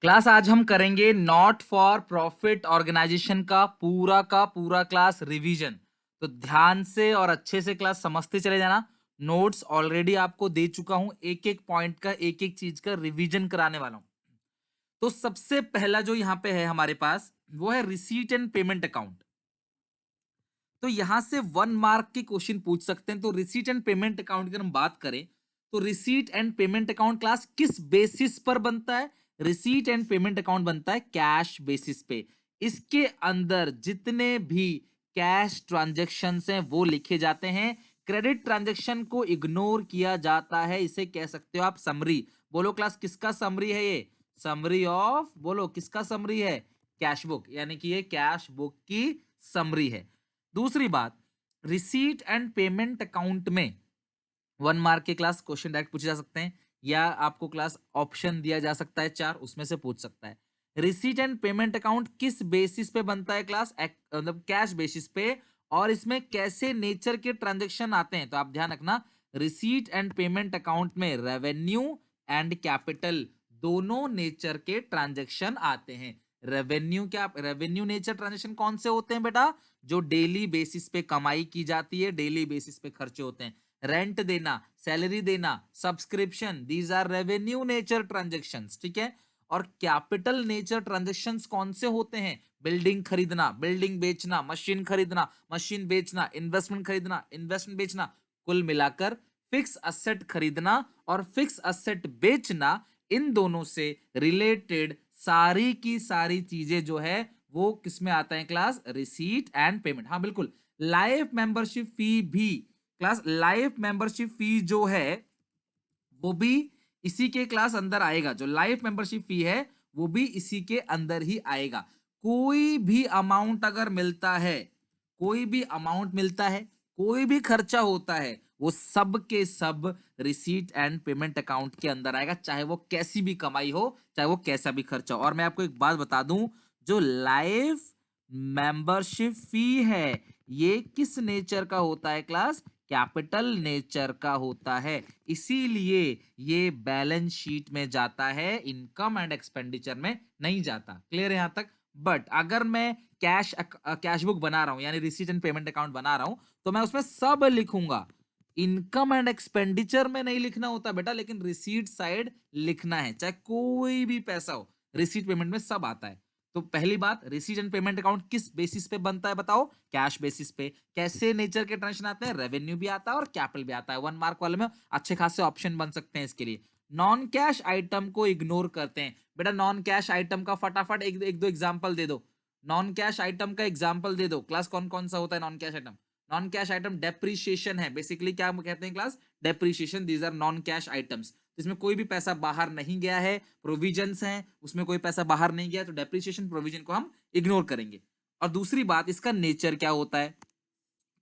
Class आज हम करेंगे नॉट फॉर प्रॉफिट ऑर्गेनाइजेशन का पूरा क्लास रिवीजन। तो ध्यान से और अच्छे से क्लास समझते चले जाना। नोट्स ऑलरेडी आपको दे चुका हूं, एक एक पॉइंट का, एक एक चीज का रिवीजन कराने वाला हूं। तो सबसे पहला जो यहां पे है हमारे पास वो है रिसीट एंड पेमेंट अकाउंट। तो यहां से 1 मार्क के क्वेश्चन पूछ सकते हैं। तो रिसीट एंड पेमेंट अकाउंट की अगर हम बात करें तो receipt and payment account class किस बेसिस पर बनता है? रिसीट एंड पेमेंट अकाउंट बनता है कैश बेसिस पे। इसके अंदर जितने भी कैश ट्रांजेक्शन हैं वो लिखे जाते हैं। क्रेडिट ट्रांजेक्शन को इग्नोर किया जाता है। इसे कह सकते हो आप समरी। बोलो क्लास किसका समरी है ये? समरी ऑफ, बोलो किसका समरी है? कैश बुक, यानी कि ये कैश बुक की समरी है। दूसरी बात, रिसीट एंड पेमेंट अकाउंट में 1 मार्क के क्लास क्वेश्चन डायरेक्ट पूछे जा सकते हैं, या आपको क्लास ऑप्शन दिया जा सकता है 4, उसमें से पूछ सकता है। रिसीट एंड पेमेंट अकाउंट किस बेसिस पे बनता है क्लास? मतलब कैश बेसिस पे। और इसमें कैसे नेचर के ट्रांजेक्शन आते हैं? तो आप ध्यान रखना, रिसीट एंड पेमेंट अकाउंट में रेवेन्यू एंड कैपिटल दोनों नेचर के ट्रांजेक्शन आते हैं। रेवेन्यू क्या? रेवेन्यू नेचर ट्रांजेक्शन कौन से होते हैं बेटा? जो डेली बेसिस पे कमाई की जाती है, डेली बेसिस पे खर्चे होते हैं। रेंट देना, सैलरी देना, subscription, these are revenue nature transactions, ठीक है। और कैपिटल नेचर ट्रांजेक्शंस कौन से होते हैं? बिल्डिंग खरीदना, बिल्डिंग बेचना, मशीन खरीदना, मशीन बेचना, इन्वेस्टमेंट खरीदना, इन्वेस्टमेंट बेचना। कुल मिलाकर फिक्स असेट खरीदना और फिक्स असेट बेचना, इन दोनों से रिलेटेड सारी की सारी चीजें जो है वो किसमें आता है क्लास? Receipt and payment. हाँ बिल्कुल, लाइफ मेंबरशिप फी भी क्लास, लाइफ मेंबरशिप फी जो है वो भी इसी के क्लास अंदर आएगा। जो लाइफ मेंबरशिप फी है वो भी इसी के अंदर ही आएगा। कोई भी अमाउंट अगर मिलता है, कोई भी अमाउंट मिलता है, कोई भी खर्चा होता है, वो सब के सब रिसीट एंड पेमेंट अकाउंट के अंदर आएगा, चाहे वो कैसी भी कमाई हो, चाहे वो कैसा भी खर्चा हो। और मैं आपको एक बात बता दूं, जो लाइफ मेंबरशिप फी है ये किस नेचर का होता है क्लास? कैपिटल नेचर का होता है। इसीलिए ये बैलेंस शीट में जाता है, इनकम एंड एक्सपेंडिचर में नहीं जाता। क्लियर है यहां तक? बट अगर मैं कैश बुक बना रहा हूं, यानी रिसीट एंड पेमेंट अकाउंट बना रहा हूं, तो मैं उसमें सब लिखूंगा। इनकम एंड एक्सपेंडिचर में नहीं लिखना होता बेटा, लेकिन रिसीट साइड लिखना है, चाहे कोई भी पैसा हो, रिसीट पेमेंट में सब आता है। तो पहली बात, रिसीट एंड पेमेंट अकाउंट किस बेसिस पे बनता है बताओ? कैश बेसिस पे। कैसे नेचर के ट्रांजेक्शन आते हैं? रेवेन्यू भी आता है और कैपिटल भी आता है। 1 मार्क वाले में अच्छे खासे ऑप्शन बन सकते हैं इसके लिए। नॉन कैश आइटम को इग्नोर करते हैं बेटा। नॉन कैश आइटम का फटाफट एक दो एग्जांपल दे दो। नॉन कैश आइटम का एग्जांपल दे दो क्लास। कौन कौन सा होता है non cash item? Non cash item depreciation है, बेसिकली क्या कहते हैं class? Depreciation. These are non cash items. इसमें कोई भी पैसा बाहर नहीं गया है, प्रोविजंस हैं उसमें कोई पैसा बाहर नहीं गया, तो डेप्रीशिएशन प्रोविजन को हम इग्नोर करेंगे। और दूसरी बात, इसका नेचर क्या होता है?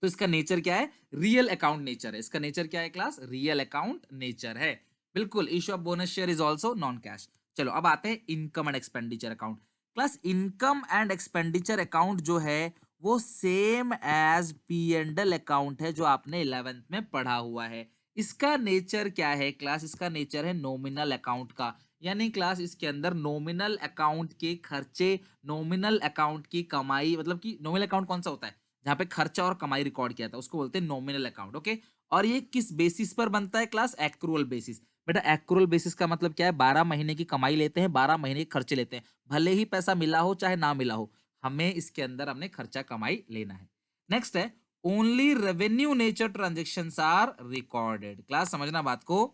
तो इसका नेचर क्या है? रियल अकाउंट नेचर है। इसका नेचर क्या है क्लास? रियल अकाउंट नेचर है। बिल्कुल, issue of bonus share is also non cash. चलो अब आते हैं income and expenditure account. Class income and expenditure account जो है वो same as P and L account है, जो आपने 11th में पढ़ा हुआ है। इसका नेचर क्या है क्लास? इसका नेचर है नॉमिनल अकाउंट का। यानी क्लास इसके अंदर नॉमिनल अकाउंट के खर्चे, नॉमिनल अकाउंट की कमाई, मतलब कि नॉमिनल अकाउंट कौन सा होता है? जहां पे खर्चा और कमाई रिकॉर्ड किया था, उसको बोलते हैं नॉमिनल अकाउंट। ओके, और ये किस बेसिस पर बनता है क्लास? Accrual basis. बेटा एक्रूअल बेसिस का मतलब क्या है? 12 महीने की कमाई लेते हैं, 12 महीने के खर्चे लेते हैं, भले ही पैसा मिला हो चाहे ना मिला हो, हमें इसके अंदर हमने खर्चा कमाई लेना है। नेक्स्ट है only revenue nature transaction are recorded. Class समझना बात को,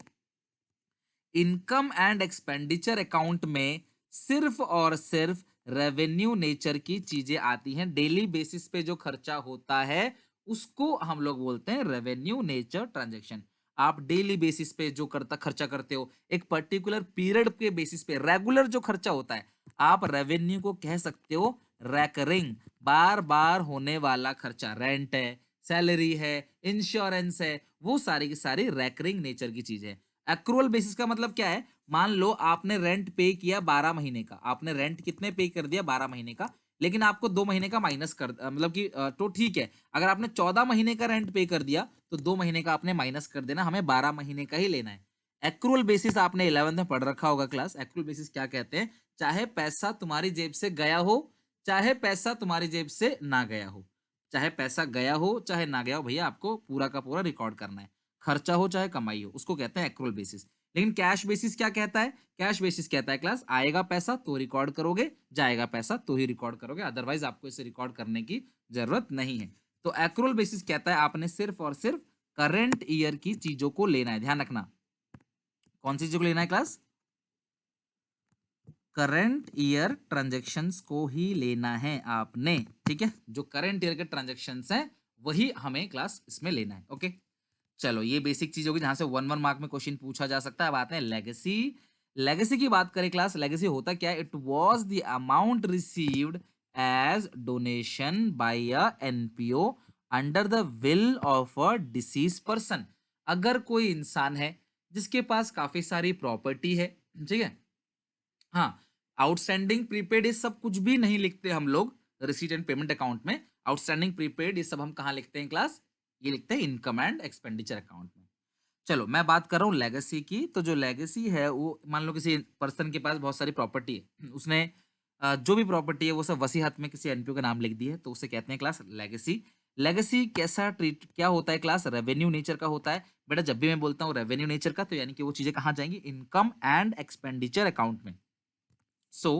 इनकम एंड एक्सपेंडिचर अकाउंट में सिर्फ और सिर्फ रेवेन्यू नेचर की चीजें आती हैं। डेली बेसिस पे जो खर्चा होता है उसको हम लोग बोलते हैं रेवेन्यू नेचर ट्रांजैक्शन। आप डेली बेसिस पे जो खर्चा करते हो, एक पर्टिकुलर पीरियड के बेसिस पे रेगुलर जो खर्चा होता है, आप रेवेन्यू को कह सकते हो रेकरिंग, बार बार होने वाला खर्चा। रेंट है, सैलरी है, इंश्योरेंस है, वो सारी की सारी रेकरिंग नेचर की चीज है। एक्रूअल बेसिस का मतलब क्या है? मान लो आपने रेंट पे किया 12 महीने का, आपने रेंट कितने पे कर दिया? 12 महीने का, लेकिन आपको 2 महीने का माइनस कर मतलब कि तो ठीक है, अगर आपने 14 महीने का रेंट पे कर दिया तो 2 महीने का आपने माइनस कर देना, हमें 12 महीने का ही लेना है। एक्रूअल बेसिस आपने 11th में पढ़ रखा होगा क्लास। एक्रूअल बेसिस क्या कहते हैं? चाहे पैसा तुम्हारी जेब से गया हो, चाहे पैसा तुम्हारी जेब से ना गया हो। चाहे पैसा गया हो, चाहे ना गया हो, भैया आपको पूरा का पूरा रिकॉर्ड करना है। खर्चा हो चाहे कमाई हो, उसको कहते हैं एक्रूअल बेसिस। लेकिन कैश बेसिस क्या कहता है? कैश बेसिस कहता है क्लास, आएगा पैसा तो रिकॉर्ड करोगे, जाएगा पैसा तो ही रिकॉर्ड करोगे, अदरवाइज आपको इसे रिकॉर्ड करने की जरूरत नहीं है। तो एक्रूअल बेसिस कहता है आपने सिर्फ और सिर्फ करंट ईयर की चीजों को लेना है। ध्यान रखना, कौन सी चीजों को लेना है क्लास? करंट ईयर ट्रांजैक्शंस को ही लेना है आपने, ठीक है। जो करंट ईयर के ट्रांजैक्शंस हैं वही हमें क्लास इसमें लेना है। ओके, चलो ये बेसिक चीज होगी जहां से 1 1 मार्क में क्वेश्चन पूछा जा सकता है। अब आते हैं लेगेसी। लेगेसी की बात करें क्लास, लेगेसी होता क्या है? It was the amount received as donation by a NPO under the will of a deceased person. अगर कोई इंसान है जिसके पास काफी सारी प्रॉपर्टी है, ठीक है, हाँ, आउटस्टैंडिंग प्रीपेड ये सब कुछ भी नहीं लिखते हम लोग रिसीट एंड पेमेंट अकाउंट में। आउटस्टैंडिंग प्रीपेड ये सब हम कहाँ लिखते हैं क्लास? ये लिखते हैं इनकम एंड एक्सपेंडिचर अकाउंट में। चलो मैं बात कर रहा हूँ लेगेसी की। तो जो लेगेसी है वो, मान लो किसी पर्सन के पास बहुत सारी प्रॉपर्टी है, उसने जो भी प्रॉपर्टी है वो सब वसीयत में किसी एनपीओ का नाम लिख दी है, तो उसे कहते हैं क्लास लेगेसी। लेगेसी कैसा ट्रीट क्या होता है क्लास? रेवेन्यू नेचर का होता है। बेटा जब भी मैं बोलता हूँ रेवेन्यू नेचर का, तो यानी कि वो चीजें कहाँ जाएंगी? इनकम एंड एक्सपेंडिचर अकाउंट में। सो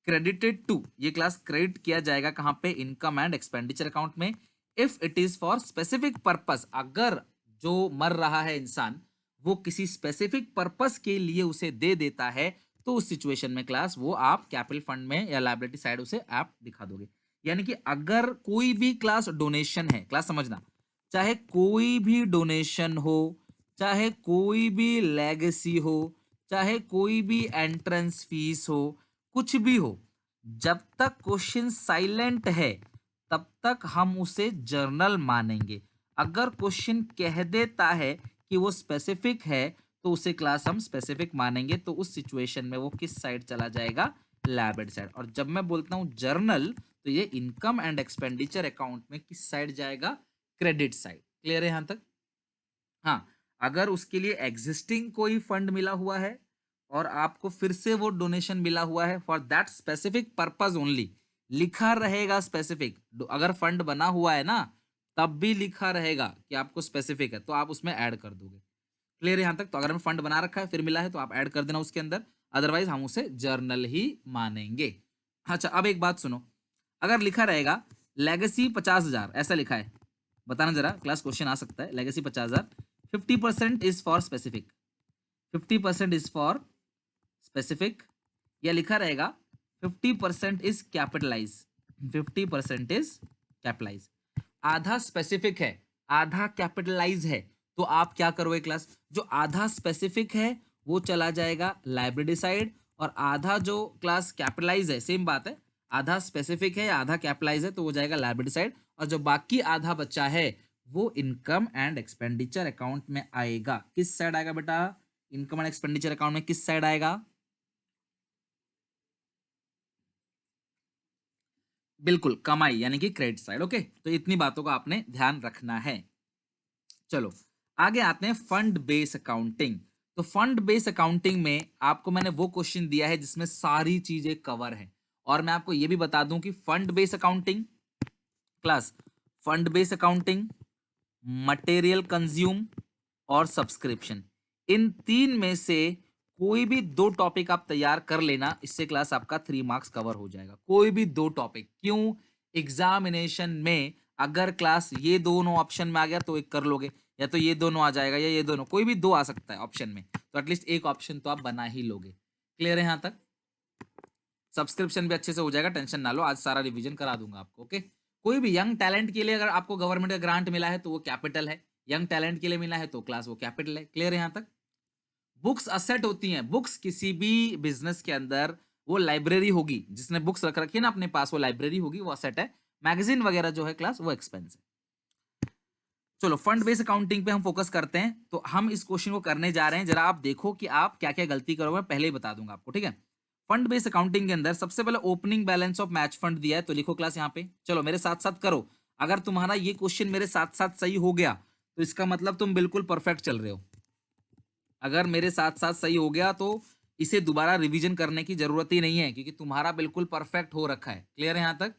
क्रेडिटेड टू, ये क्लास क्रेडिट किया जाएगा कहां पे? इनकम एंड एक्सपेंडिचर अकाउंट में। If it is for specific purpose, अगर जो मर रहा है इंसान वो किसी स्पेसिफिक पर्पस के लिए उसे दे देता है, तो उस सिचुएशन में क्लास वो आप कैपिटल फंड में या लायबिलिटी साइड उसे आप दिखा दोगे। यानी कि अगर कोई भी क्लास डोनेशन है, क्लास समझना, चाहे कोई भी डोनेशन हो, चाहे कोई भी लेगेसी हो, चाहे कोई भी एंट्रेंस फीस हो, कुछ भी हो, जब तक क्वेश्चन साइलेंट है तब तक हम उसे जर्नल मानेंगे। अगर क्वेश्चन कह देता है कि वो स्पेसिफिक है तो उसे क्लास हम स्पेसिफिक मानेंगे, तो उस सिचुएशन में वो किस साइड चला जाएगा? Liability side. और जब मैं बोलता हूं जर्नल, तो ये इनकम एंड एक्सपेंडिचर अकाउंट में किस साइड जाएगा? Credit side. क्लियर है यहां तक? हाँ, अगर उसके लिए एग्जिस्टिंग कोई फंड मिला हुआ है और आपको फिर से वो डोनेशन मिला हुआ है for that specific purpose only, लिखा रहेगा स्पेसिफिक। अगर फंड बना हुआ है ना, तब भी लिखा रहेगा कि आपको स्पेसिफिक है, तो आप उसमें ऐड कर दोगे। क्लियर है यहां तक? तो अगर हमें फंड बना रखा है फिर मिला है तो आप ऐड कर देना उसके अंदर, अदरवाइज हम उसे जर्नल ही मानेंगे। अच्छा अब एक बात सुनो, अगर लिखा रहेगा लेगेसी 50,000, ऐसा लिखा है, बताना जरा, क्लास क्वेश्चन आ सकता है। Legacy 50,000, 50% is for specific, 50% is for specific, या लिखा रहेगा 50% इज कैपिटलाइज, 50% इज कैपिटलाइज। आधा स्पेसिफिक है, आधा कैपिटलाइज है, तो आप क्या करोगे क्लास? जो आधा स्पेसिफिक है वो चला जाएगा लाइब्रेरी साइड, और आधा जो क्लास कैपिटलाइज है, सेम बात है, आधा स्पेसिफिक है या आधा कैपिटलाइज है तो वो जाएगा लाइब्रेरी साइड, और जो बाकी आधा बचा है वो इनकम एंड एक्सपेंडिचर अकाउंट में आएगा। किस साइड आएगा बेटा? इनकम एंड एक्सपेंडिचर अकाउंट में किस साइड आएगा? बिल्कुल कमाई, यानी कि क्रेडिट साइड। ओके, तो इतनी बातों का आपने ध्यान रखना है। चलो आगे आते हैं फंड बेस अकाउंटिंग। तो फंड बेस अकाउंटिंग में आपको मैंने वो क्वेश्चन दिया है जिसमें सारी चीजें कवर है। और मैं आपको ये भी बता दूं कि fund base accounting class, fund base accounting, material consume और सब्सक्रिप्शन, इन तीन में से कोई भी दो टॉपिक आप तैयार कर लेना, इससे क्लास आपका 3 मार्क्स कवर हो जाएगा। कोई भी दो टॉपिक, क्यों? एग्जामिनेशन में अगर क्लास ये दोनों ऑप्शन में आ गया तो एक कर लोगे, या तो ये दोनों आ जाएगा या ये दोनों, कोई भी दो आ सकता है ऑप्शन में, तो एटलीस्ट एक ऑप्शन तो आप बना ही लोगे। क्लियर है यहां तक? सब्सक्रिप्शन भी अच्छे से हो जाएगा, टेंशन ना लो, आज सारा रिवीजन करा दूंगा आपको। ओके, कोई भी यंग टैलेंट के लिए अगर आपको गवर्नमेंट का ग्रांट मिला है तो वो कैपिटल है, यंग टैलेंट के लिए मिला है तो क्लास वो कैपिटल है। क्लियर है यहां तक? बुक्स असेट होती हैं, बुक्स किसी भी बिजनेस के अंदर वो लाइब्रेरी होगी, जिसने बुक्स रख रखी है ना अपने पास, वो लाइब्रेरी होगी, वो असेट है। मैगजीन वगैरह जो है क्लास वो एक्सपेंस है। चलो फंड बेस अकाउंटिंग पे हम फोकस करते हैं। तो हम इस क्वेश्चन को करने जा रहे हैं, जरा आप देखो कि आप क्या क्या गलती करोगे, मैं पहले ही बता दूंगा आपको, ठीक है। फंड बेस अकाउंटिंग के अंदर सबसे पहले opening balance of match fund दिया है, तो लिखो क्लास यहाँ पे। चलो मेरे साथ साथ करो, अगर तुम्हारा ये क्वेश्चन मेरे साथ साथ सही हो गया तो इसका मतलब तुम बिल्कुल परफेक्ट चल रहे हो। अगर मेरे साथ साथ सही हो गया तो इसे दोबारा रिवीजन करने की जरूरत ही नहीं है क्योंकि तुम्हारा बिल्कुल परफेक्ट हो रखा है। क्लियर है यहाँ तक?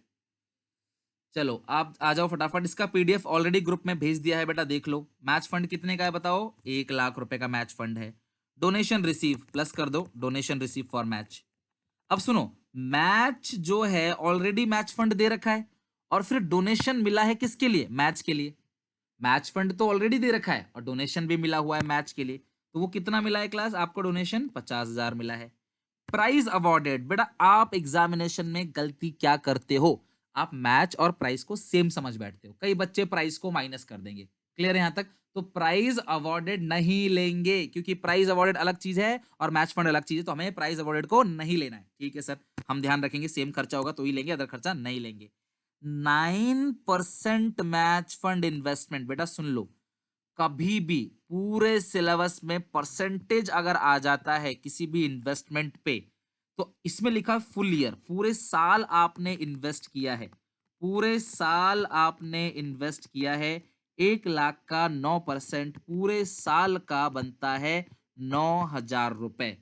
चलो आप आ जाओ फटाफट, इसका पीडीएफ ऑलरेडी ग्रुप में भेज दिया है बेटा, देख लो। मैच फंड कितने का है बताओ? 1 लाख रुपए का मैच फंड है। डोनेशन रिसीव प्लस कर दो, डोनेशन रिसीव फॉर मैच। अब सुनो, मैच जो है ऑलरेडी मैच फंड दे रखा है और फिर डोनेशन मिला है किसके लिए? मैच के लिए। मैच फंड तो ऑलरेडी दे रखा है और डोनेशन भी मिला हुआ है मैच के लिए, तो वो कितना मिला है क्लास आपको? डोनेशन 50,000 मिला है। प्राइज अवॉर्डेड, बेटा आप एग्जामिनेशन में गलती क्या करते हो? आप मैच और प्राइस को सेम समझ बैठते हो, कई बच्चे प्राइस को माइनस कर देंगे। क्लियर है यहां तक? तो प्राइज अवॉर्डेड नहीं लेंगे क्योंकि प्राइज अवॉर्डेड अलग चीज है और मैच फंड अलग चीज है, तो हमें प्राइज अवॉर्डेड को नहीं लेना है। ठीक है सर, हम ध्यान रखेंगे, सेम खर्चा होगा तो ही लेंगे, अदर खर्चा नहीं लेंगे। 9% मैच फंड इन्वेस्टमेंट, बेटा सुन लो, कभी भी पूरे सिलेबस में परसेंटेज अगर आ जाता है किसी भी इन्वेस्टमेंट पे, तो इसमें लिखा फुल ईयर, पूरे साल आपने इन्वेस्ट किया है, पूरे साल आपने इन्वेस्ट किया है। 1 लाख का 9% पूरे साल का बनता है 9,000 रुपए।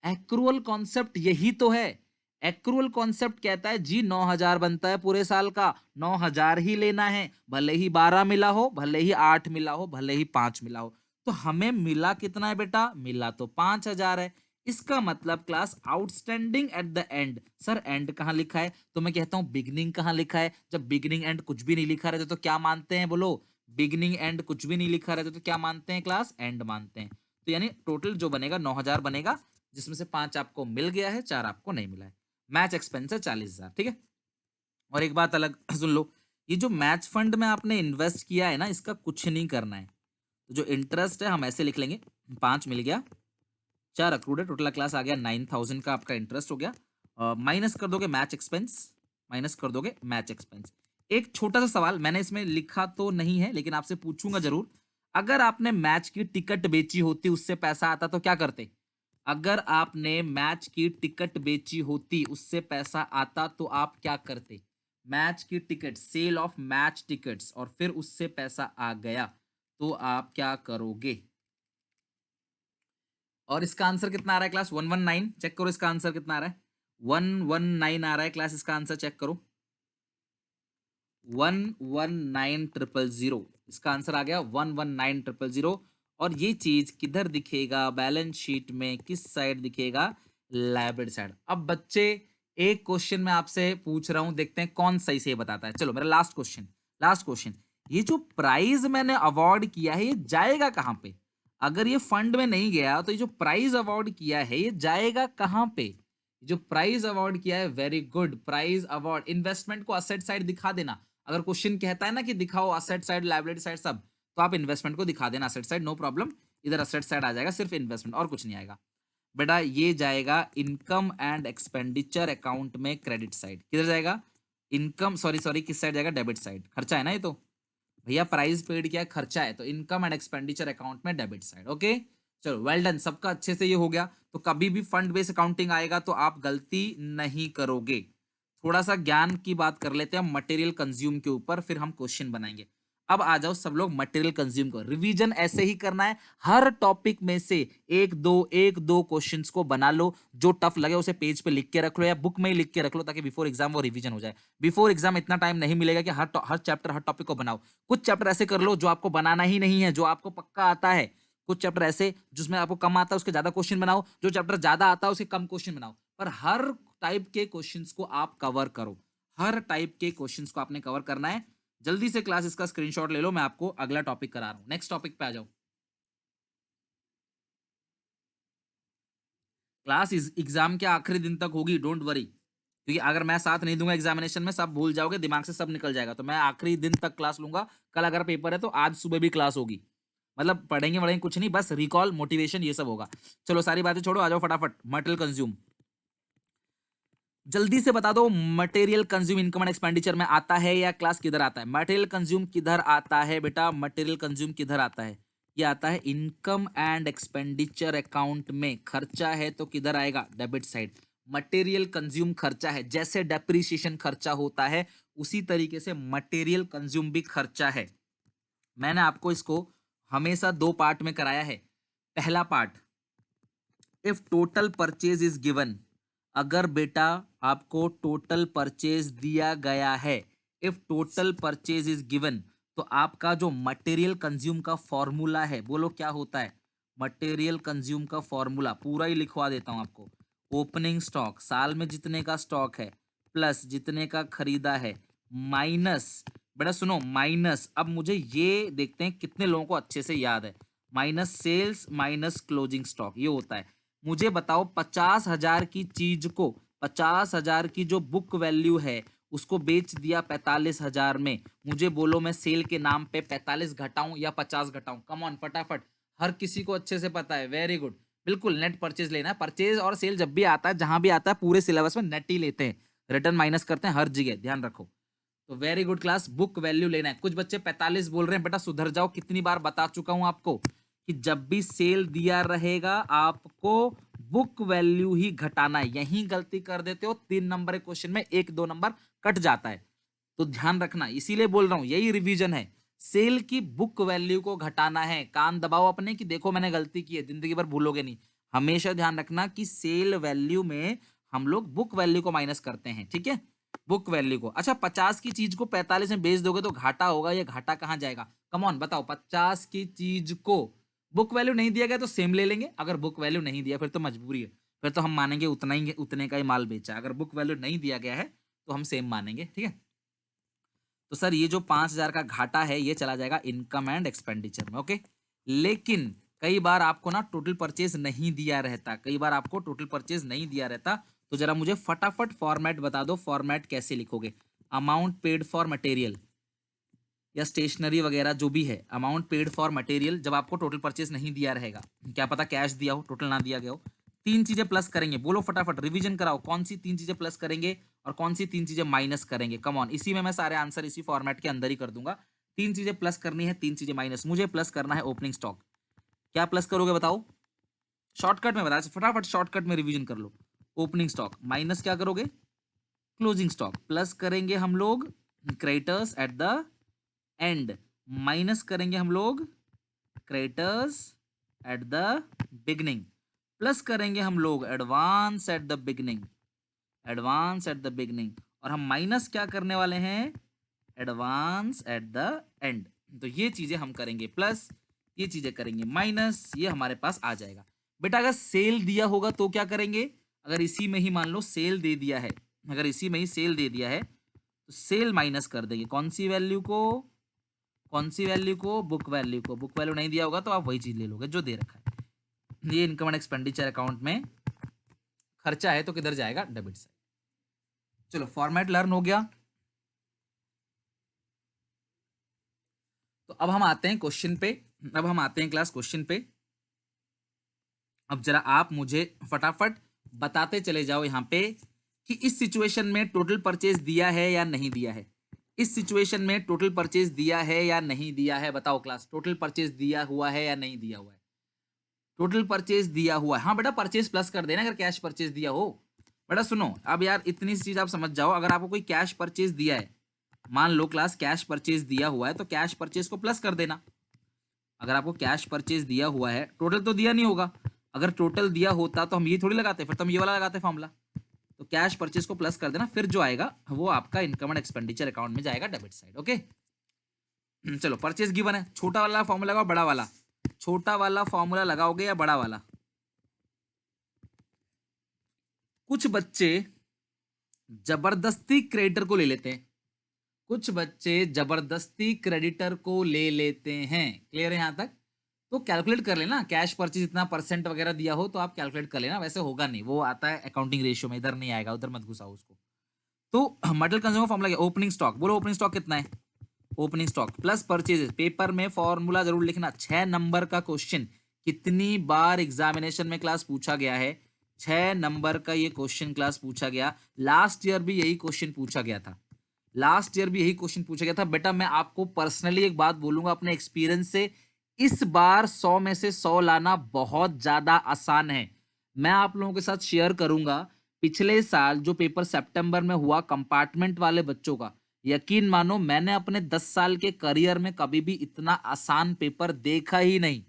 एक्रूअल कॉन्सेप्ट यही तो है। एक्रूअल कॉन्सेप्ट कहता है जी 9,000 बनता है पूरे साल का, 9,000 ही लेना है, भले ही 12 मिला हो, भले ही 8 मिला हो, भले ही 5 मिला हो। तो हमें मिला कितना है बेटा? मिला तो 5,000 है। इसका मतलब class outstanding at the and. Sir and कहां लिखा है? तो मैं कहता हूं बिगनिंग कहां लिखा है? जब बिगनिंग एंड कुछ भी नहीं लिखा रहता तो क्या मानते हैं? बोलो, बिगनिंग एंड कुछ भी नहीं लिखा रहता तो क्या मानते हैं क्लास? एंड मानते हैं। तो यानी टोटल जो बनेगा 9,000 बनेगा, जिसमें से 5 आपको मिल गया है, 4 आपको नहीं मिला है। मैच एक्सपेंस है 40,000। ठीक है, और एक बात अलग सुन लो, ये जो मैच फंड में आपने इन्वेस्ट किया है ना, इसका कुछ नहीं करना है। तो जो इंटरेस्ट है हम ऐसे लिख लेंगे, 5 मिल गया, 4 अक्रूड है, टोटल क्लास आ गया 9,000 का आपका इंटरेस्ट हो गया। माइनस कर दोगे मैच एक्सपेंस, माइनस कर दोगे मैच एक्सपेंस। एक छोटा सा सवाल मैंने इसमें लिखा तो नहीं है लेकिन आपसे पूछूंगा जरूर, अगर आपने मैच की टिकट बेची होती, उससे पैसा आता तो क्या करते? अगर आपने मैच की टिकट बेची होती, उससे पैसा आता तो आप क्या करते? मैच की ticket, sale of match tickets, और फिर उससे पैसा आ गया तो आप क्या करोगे? और इसका आंसर कितना आ रहा है क्लास? 119। चेक करो इसका आंसर कितना आ रहा है? 119 आ रहा है क्लास, इसका आंसर चेक करो, 119,000। इसका आंसर आ गया 119,000। और ये चीज किधर दिखेगा बैलेंस शीट में? किस साइड दिखेगा? Liability side. अब बच्चे एक क्वेश्चन मैं आपसे पूछ रहा हूं, देखते हैं कौन सही से बताता है। चलो मेरा लास्ट क्वेश्चन, लास्ट क्वेश्चन, ये जो प्राइज मैंने अवार्ड किया है ये जाएगा कहां पे? अगर ये फंड में नहीं गया तो ये जो प्राइज अवार्ड किया है ये जाएगा कहां पे? जो प्राइज अवार्ड किया है, very good, prize award investment को असेट साइड दिखा देना। अगर क्वेश्चन कहता है ना कि दिखाओ असेट साइड, लायबिलिटी साइड सब, तो आप इन्वेस्टमेंट को दिखा देना असेट साइड, नो प्रॉब्लम। इधर असेट साइड आ जाएगा, सिर्फ इन्वेस्टमेंट और कुछ नहीं आएगा। बेटा ये जाएगा इनकम एंड एक्सपेंडिचर अकाउंट में, क्रेडिट साइड। किधर जाएगा? इनकम, सॉरी सॉरी, किस साइड जाएगा? Debit side. खर्चा है ना ये तो, भैया प्राइस पेड क्या है? खर्चा है, तो इनकम एंड एक्सपेंडिचर अकाउंट में, डेबिट साइड। ओके, चलो वेल डन, सबका अच्छे से ये हो गया। तो कभी भी फंड बेस्ड अकाउंटिंग आएगा तो आप गलती नहीं करोगे। थोड़ा सा ज्ञान की बात कर लेते हैं मटेरियल कंज्यूम के ऊपर, फिर हम क्वेश्चन बनाएंगे। अब आ जाओ सब लोग मटेरियल कंज्यूम को, रिवीजन ऐसे ही करना है, हर टॉपिक में से एक दो क्वेश्चंस को बना लो, जो टफ लगे उसे पेज पे लिख के रख लो या बुक में ही लिख के रख लो, ताकि बिफोर एग्जाम वो रिवीजन हो जाए। बिफोर एग्जाम इतना टाइम नहीं मिलेगा कि हर चैप्टर हर टॉपिक को बनाओ। कुछ चैप्टर ऐसे कर लो जो आपको बनाना ही नहीं है, जो आपको पक्का आता है। कुछ चैप्टर ऐसे जिसमें आपको कम आता है उसके ज्यादा क्वेश्चन बनाओ, जो चैप्टर ज्यादा आता है उसके कम क्वेश्चन बनाओ, पर हर टाइप के क्वेश्चंस को आप कवर करो। हर टाइप के क्वेश्चंस को आपने कवर करना है। जल्दी से क्लास इसका स्क्रीनशॉट ले लो, मैं आपको अगला टॉपिक करा रहा हूं। नेक्स्ट टॉपिक पे आ जाओ। क्लास इस एग्जाम के आखिरी दिन तक होगी, डोंट वरी, क्योंकि अगर मैं साथ नहीं दूंगा एग्जामिनेशन में, सब भूल जाओगे, दिमाग से सब निकल जाएगा। तो मैं आखिरी दिन तक क्लास लूंगा। कल अगर पेपर है तो आज सुबह भी क्लास होगी। मतलब पढ़ेंगे पढ़ेंगे कुछ नहीं, बस रिकॉल, मोटिवेशन, ये सब होगा। चलो सारी बातें छोड़ो, आ जाओ फटाफट। मटेरियल कंज्यूम, जल्दी से बता दो, material consume income and expenditure में आता है या क्लास किधर आता है? मटेरियल कंज्यूम किधर आता है बेटा? मटेरियल कंज्यूम किधर आता है? ये आता है इनकम एंड एक्सपेंडिचर अकाउंट में। खर्चा है तो किधर आएगा? Debit side. मटेरियल कंज्यूम खर्चा है, जैसे डेप्रिसिएशन खर्चा होता है उसी तरीके से मटेरियल कंज्यूम भी खर्चा है। मैंने आपको इसको हमेशा दो पार्ट में कराया है। पहला part if total purchase is given, अगर बेटा आपको टोटल परचेज दिया गया है, if total purchase is given, तो आपका जो मटेरियल कंज्यूम का फॉर्मूला है, बोलो क्या होता है? मटेरियल कंज्यूम का फॉर्मूला पूरा ही लिखवा देता हूं आपको। ओपनिंग स्टॉक, साल में जितने का स्टॉक है, प्लस जितने का खरीदा है, माइनस, बेटा सुनो, माइनस, अब मुझे ये देखते हैं कितने लोगों को अच्छे से याद है, minus sales minus closing stock, ये होता है। मुझे बताओ 50,000 की चीज को, 50,000 की जो बुक वैल्यू है उसको बेच दिया 45,000 में, मुझे बोलो मैं सेल के नाम पे 45 घटाऊं या 50 घटाऊं? कम ऑन फटाफट, हर किसी को अच्छे से पता है, वेरी गुड, बिल्कुल नेट परचेज लेना है। परचेज और सेल जब भी आता है, जहां भी आता है, पूरे सिलेबस में नेट ही लेते हैं, रिटर्न माइनस करते हैं हर जगह, ध्यान रखो। तो very good class, book value लेना है। कुछ बच्चे 45 बोल रहे हैं, बेटा सुधर जाओ, कितनी बार बता चुका हूं आपको कि जब भी सेल दिया रहेगा आपको बुक वैल्यू ही घटाना है। यही गलती कर देते हो, 3 नंबर के क्वेश्चन में 1-2 नंबर कट जाता है, तो ध्यान रखना, इसीलिए बोल रहा हूं, यही रिवीजन है। सेल की बुक वैल्यू को घटाना है, कान दबाओ अपने कि देखो मैंने गलती की है, जिंदगी भर भूलोगे नहीं। हमेशा ध्यान रखना कि सेल वैल्यू में हम लोग बुक वैल्यू को माइनस करते हैं, ठीक है, बुक वैल्यू को। अच्छा, 50 की चीज को 45 में बेच दोगे तो घाटा होगा, ये घाटा कहां जाएगा? कम ऑन बताओ, 50 की चीज को बुक वैल्यू नहीं दिया गया तो सेम ले लेंगे, अगर बुक वैल्यू नहीं दिया फिर तो मजबूरी है, फिर तो हम मानेंगे उतना ही, उतने का ही माल बेचा। अगर बुक वैल्यू नहीं दिया गया है तो हम सेम मानेंगे, ठीक है। तो सर ये जो 5,000 का घाटा है ये चला जाएगा इनकम एंड एक्सपेंडिचर में, ओके। लेकिन कई बार आपको ना टोटल परचेज नहीं दिया रहता, कई बार आपको टोटल परचेज नहीं दिया रहता, तो जरा मुझे फटाफट फॉर्मेट बता दो, फॉर्मेट कैसे लिखोगे? अमाउंट पेड फॉर मटेरियल या स्टेशनरी वगैरह जो भी है, अमाउंट पेड फॉर मटेरियल, जब आपको टोटल परचेज नहीं दिया रहेगा, क्या पता कैश दिया हो, टोटल ना दिया गया हो, तीन चीजें प्लस करेंगे, बोलो फटाफट, रिवीजन कराओ, कौन सी तीन चीजें प्लस करेंगे और कौन सी तीन चीजें माइनस करेंगे? कम ऑन, इसी में मैं सारे आंसर इसी फॉर्मेट के अंदर ही कर दूंगा। तीन चीजें प्लस करनी है, तीन चीजें माइनस। मुझे प्लस करना है ओपनिंग स्टॉक, क्या प्लस करोगे बताओ? शॉर्टकट में बता, फटाफट शॉर्टकट में रिवीजन कर लो। ओपनिंग स्टॉक माइनस क्या करोगे? Closing stock. प्लस करेंगे हम लोग creditors eight the and, minus करेंगे हम लोग creditors at the beginning, plus करेंगे हम लोग advance at the beginning, advance at the beginning, और हम माइनस क्या करने वाले हैं? Advance at the end. तो ये चीजें हम करेंगे प्लस, ये चीजें करेंगे माइनस, ये हमारे पास आ जाएगा। बेटा अगर सेल दिया होगा तो क्या करेंगे? अगर इसी में ही मान लो सेल दे दिया है, अगर इसी में ही सेल दे दिया है तो सेल माइनस कर देंगे, कौन सी वैल्यू को? कौन सी वैल्यू को? बुक वैल्यू को। बुक वैल्यू नहीं दिया होगा तो आप वही चीज ले लोगे जो दे रखा है। ये इनकम एंड एक्सपेंडिचर अकाउंट में खर्चा है तो किधर जाएगा? Debit side. चलो फॉर्मेट लर्न हो गया। तो अब हम आते हैं क्वेश्चन पे, अब हम आते हैं क्लास क्वेश्चन पे। अब जरा आप मुझे फटाफट बताते चले जाओ यहाँ पे कि इस सिचुएशन में टोटल परचेज दिया है या नहीं दिया है? इस सिचुएशन में टोटल परचेज दिया है या नहीं दिया है? बताओ क्लास, टोटल परचेज दिया हुआ है या नहीं दिया हुआ है? टोटल परचेज दिया हुआ है, हाँ बेटा परचेज प्लस कर देना अगर कैश परचेज दिया हो। बेटा सुनो, अब यार इतनी सी चीज आप समझ जाओ, अगर आपको कोई कैश परचेज दिया है, मान लो क्लास कैश परचेज दिया हुआ है, तो कैश परचेज को प्लस कर देना। अगर आपको कैश परचेज दिया हुआ है, टोटल तो दिया नहीं होगा, अगर टोटल दिया होता तो हम ये थोड़ी लगाते, फिर तो हम ये वाला लगाते फॉर्मूला। तो कैश परचेज को प्लस कर देना, फिर जो आएगा वो आपका इनकम एंड एक्सपेंडिचर अकाउंट में जाएगा, डेबिट साइड, ओके। चलो परचेज गिवन है, छोटा वाला फॉर्मूला लगाओ बड़ा वाला, छोटा वाला फॉर्मूला लगाओगे या बड़ा वाला? कुछ बच्चे जबरदस्ती क्रेडिटर को ले लेते हैं, कुछ बच्चे जबरदस्ती क्रेडिटर को ले लेते हैं, क्लियर है यहां तक? तो कैलकुलेट कर लेना, कैश परचेज इतना परसेंट वगैरह दिया हो तो आप कैलकुलेट कर लेना, वैसे होगा नहीं, वो आता है अकाउंटिंग रेशियो में, इधर नहीं आएगा, उधर मत घुसाओ उसको। तो मटेरियल कंज्यूमर फॉर्मूला क्या? ओपनिंग स्टॉक, बोलो ओपनिंग स्टॉक कितना है? Opening stock plus purchases, paper में फॉर्मूला जरूर लिखना, 6 नंबर का क्वेश्चन, कितनी बार एग्जामिनेशन में क्लास पूछा गया है? 6 नंबर का ये क्वेश्चन क्लास पूछा गया, लास्ट ईयर भी यही क्वेश्चन पूछा गया था, लास्ट ईयर भी यही क्वेश्चन पूछा गया था। बेटा मैं आपको पर्सनली एक बात बोलूंगा अपने एक्सपीरियंस से, इस बार 100 में से 100 लाना बहुत ज्यादा आसान है। मैं आप लोगों के साथ शेयर करूंगा पिछले साल जो पेपर सितंबर में हुआ कंपार्टमेंट वाले बच्चों का, यकीन मानो मैंने अपने 10 साल के करियर में कभी भी इतना आसान पेपर देखा ही नहीं।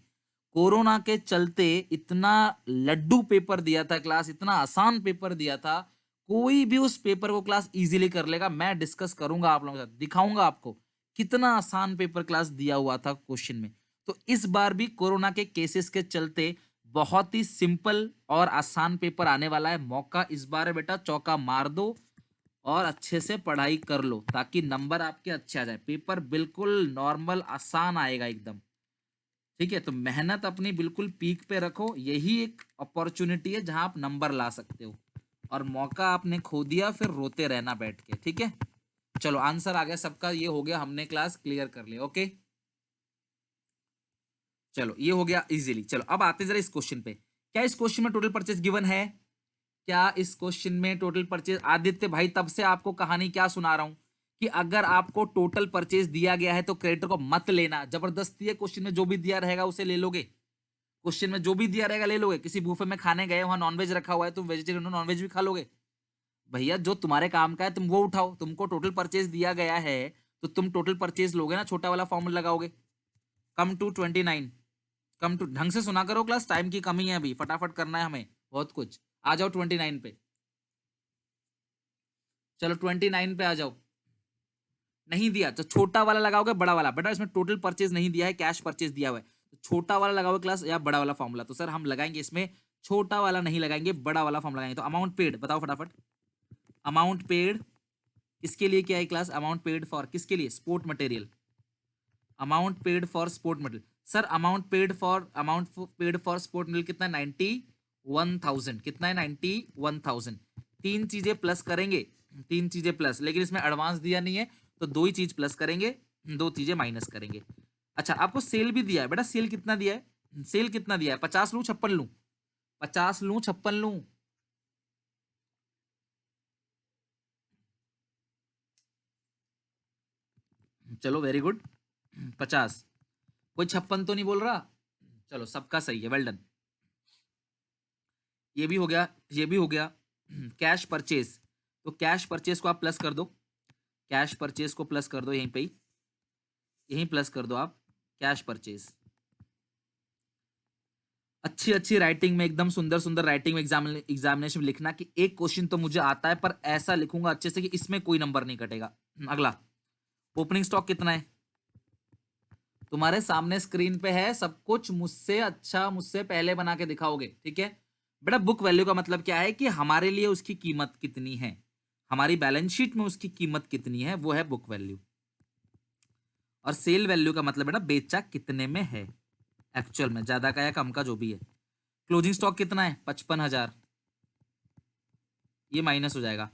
कोरोना के चलते इतना लड्डू पेपर दिया था क्लास, इतना आसान पेपर दिया था, कोई भी उस पेपर को क्लास इजीली कर लेगा। मैं डिस्कस करूंगा आप लोगों के साथ, दिखाऊंगा आपको कितना आसान पेपर क्लास दिया हुआ था क्वेश्चन में। तो इस बार भी कोरोना के केसेस के चलते बहुत ही सिंपल और आसान पेपर आने वाला है। मौका इस बार है बेटा, चौका मार दो और अच्छे से पढ़ाई कर लो ताकि नंबर आपके अच्छे आ जाए। पेपर बिल्कुल नॉर्मल आसान आएगा एकदम, ठीक है। तो मेहनत अपनी बिल्कुल पीक पे रखो, यही एक अपॉर्चुनिटी है जहां आप नंबर ला सकते हो। और मौका आपने खो दिया फिर रोते रहना बैठ के, ठीक है। चलो आंसर आ गया सबका, ये हो गया, हमने क्लास क्लियर कर लिया। ओके, चलो ये हो गया इजीली। चलो अब आते जरा इस क्वेश्चन पे। क्या इस क्वेश्चन में टोटल परचेज गिवन है? क्या इस क्वेश्चन में टोटल परचेज? आदित्य भाई तब से आपको कहानी क्या सुना रहा हूं कि अगर आपको टोटल परचेज दिया गया है तो क्रेडिटर को मत लेना, जबरदस्ती है। क्वेश्चन में जो भी दिया रहेगा उसे ले लोगे, क्वेश्चन में जो भी दिया रहेगा ले लोगे। किसी बूफे में खाने गए, वहां नॉनवेज रखा हुआ है, तुम वेजिटेरियन हो, नॉनवेज भी खा लोगे। भैया जो तुम्हारे काम का है तुम वो उठाओ, तुमको टोटल परचेज दिया गया है तो तुम टोटल परचेज लोगे ना, छोटा वाला फॉर्मूला लगाओगे। कम टू 29, कम टू, ढंग से सुना करो क्लास, टाइम की कमी है अभी, फटाफट करना है हमें बहुत कुछ। आ जाओ 29 पे, चलो 29 पे आ जाओ। नहीं दिया तो छोटा वाला लगाओगे, बड़ा वाला। बेटा इसमें टोटल परचेज नहीं दिया है, कैश परचेज दिया हुआ है, तो छोटा वाला लगाओगे क्लास या बड़ा वाला फॉर्मूला। तो सर हम लगाएंगे इसमें छोटा वाला नहीं लगाएंगे, बड़ा वाला फॉर्म लगाएंगे। तो अमाउंट पेड बताओ फटाफट। अमाउंट पेड किसके लिए क्या है क्लास? अमाउंट पेड फॉर किसके लिए? Sport material. Amount paid for sport material. Sir amount paid for sport material कितना है? 91,000। कितना है? 91,000। तीन चीजें प्लस करेंगे, तीन चीजें प्लस, लेकिन इसमें एडवांस दिया नहीं है तो दो ही चीज प्लस करेंगे, दो चीजें माइनस करेंगे। अच्छा आपको सेल भी दिया है बेटा, सेल कितना दिया है? सेल कितना दिया है? 50 लूं 56 लूं? 50 लूं 56 लूं? चलो वेरी गुड, 50। कोई 56 तो नहीं बोल रहा? चलो सबका सही है, वेल डन। ये भी हो गया, ये भी हो गया। कैश परचेज, तो कैश परचेज को आप प्लस कर दो, कैश परचेज को प्लस कर दो, यहीं पे ही, यहीं प्लस कर दो आप कैश परचेज। अच्छी अच्छी राइटिंग में, एकदम सुंदर सुंदर राइटिंग में एग्जामिनेशन में लिखना कि एक क्वेश्चन तो मुझे आता है पर ऐसा लिखूंगा अच्छे से कि इसमें कोई नंबर नहीं कटेगा। अगला, ओपनिंग स्टॉक कितना है? तुम्हारे सामने स्क्रीन पे है सब कुछ, मुझसे अच्छा, मुझसे पहले बना के दिखाओगे, ठीक है। बेटा बुक वैल्यू का मतलब क्या है कि हमारे लिए उसकी कीमत कितनी है, हमारी बैलेंस शीट में उसकी कीमत कितनी है, वो है बुक वैल्यू। और सेल वैल्यू का मतलब बेटा बेचा कितने में है, एक्चुअल में, ज्यादा का या कम का जो भी है। क्लोजिंग स्टॉक कितना है? 55,000, ये माइनस हो जाएगा।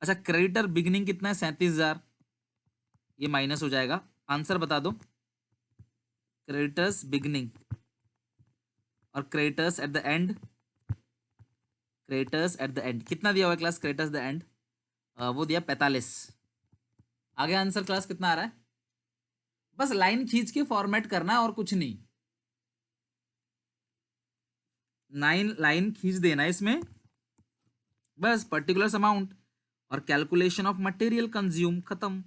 अच्छा क्रेडिटर बिगिनिंग कितना है? 37,000, ये माइनस हो जाएगा। आंसर बता दो। क्रेडिटर्स बिगिनिंग और creditors eight the and, creditors eight the end कितना दिया हुआ है क्लास? क्रेडिटर्स द एंड वो दिया 45। आगे आंसर क्लास कितना आ रहा है? बस लाइन खींच के फॉर्मेट करना है और कुछ नहीं, 9 लाइन खींच देना है इसमें, बस पर्टिकुलर अमाउंट और कैलकुलेशन ऑफ मटेरियल कंज्यूम, खत्म।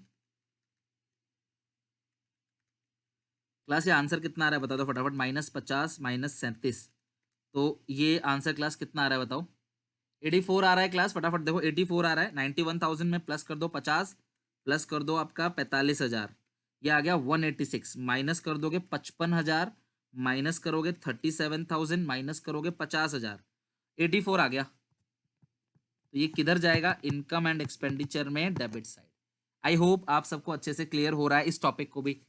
क्लास ये आंसर कितना आ रहा है बता दो फटाफट। -50 -37, तो ये आंसर क्लास कितना आ रहा है बताओ? 84 आ रहा है क्लास, फटाफट देखो 84 आ रहा है। 91,000 में प्लस कर दो 50, प्लस कर दो आपका 45,000, ये आ गया 186। माइनस कर दोगे 55,000, माइनस करोगे 37,000, माइनस करोगे 50,000, 84 आ गया। तो ये किधर जाएगा? इनकम एंड एक्सपेंडिचर में, डेबिट साइड। आई होप आप सबको अच्छे से क्लियर हो रहा है इस टॉपिक को भी,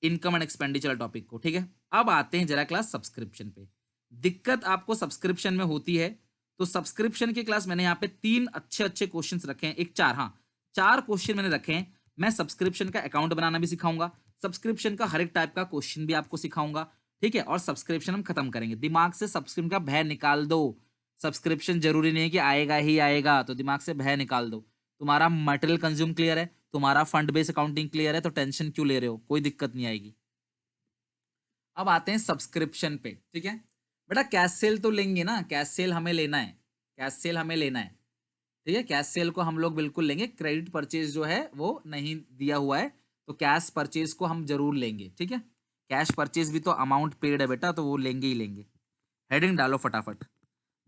इनकम एंड एक्सपेंडिचर टॉपिक को, ठीक है। अब आते हैं जरा क्लास सब्सक्रिप्शन पे। दिक्कत आपको सब्सक्रिप्शन में होती है, तो सब्सक्रिप्शन की क्लास मैंने यहाँ पे तीन अच्छे अच्छे क्वेश्चंस रखे हैं, एक चार, हाँ चार क्वेश्चन मैंने रखे हैं। मैं सब्सक्रिप्शन का अकाउंट बनाना भी सिखाऊंगा, सब्सक्रिप्शन का हर एक टाइप का क्वेश्चन भी आपको सिखाऊंगा, ठीक है। और सब्सक्रिप्शन हम खत्म करेंगे। दिमाग से सब्सक्रिप्शन का भय निकाल दो, सब्सक्रिप्शन जरूरी नहीं है कि आएगा ही आएगा, तो दिमाग से भय निकाल दो। तुम्हारा मटेरियल कंज्यूम क्लियर है, तुम्हारा फंड बेस अकाउंटिंग क्लियर है, तो टेंशन क्यों ले रहे हो, कोई दिक्कत नहीं आएगी। अब आते हैं सब्सक्रिप्शन पे, ठीक है। बेटा कैश सेल तो लेंगे ना, कैश सेल हमें लेना है, कैश सेल हमें लेना है, ठीक है। कैश सेल को हम लोग बिल्कुल लेंगे, क्रेडिट परचेज जो है वो नहीं दिया हुआ है, तो कैश परचेज को हम जरूर लेंगे, ठीक है। कैश परचेज भी तो अमाउंट पेड है बेटा, तो वो लेंगे ही लेंगे। हेडिंग डालो फटाफट।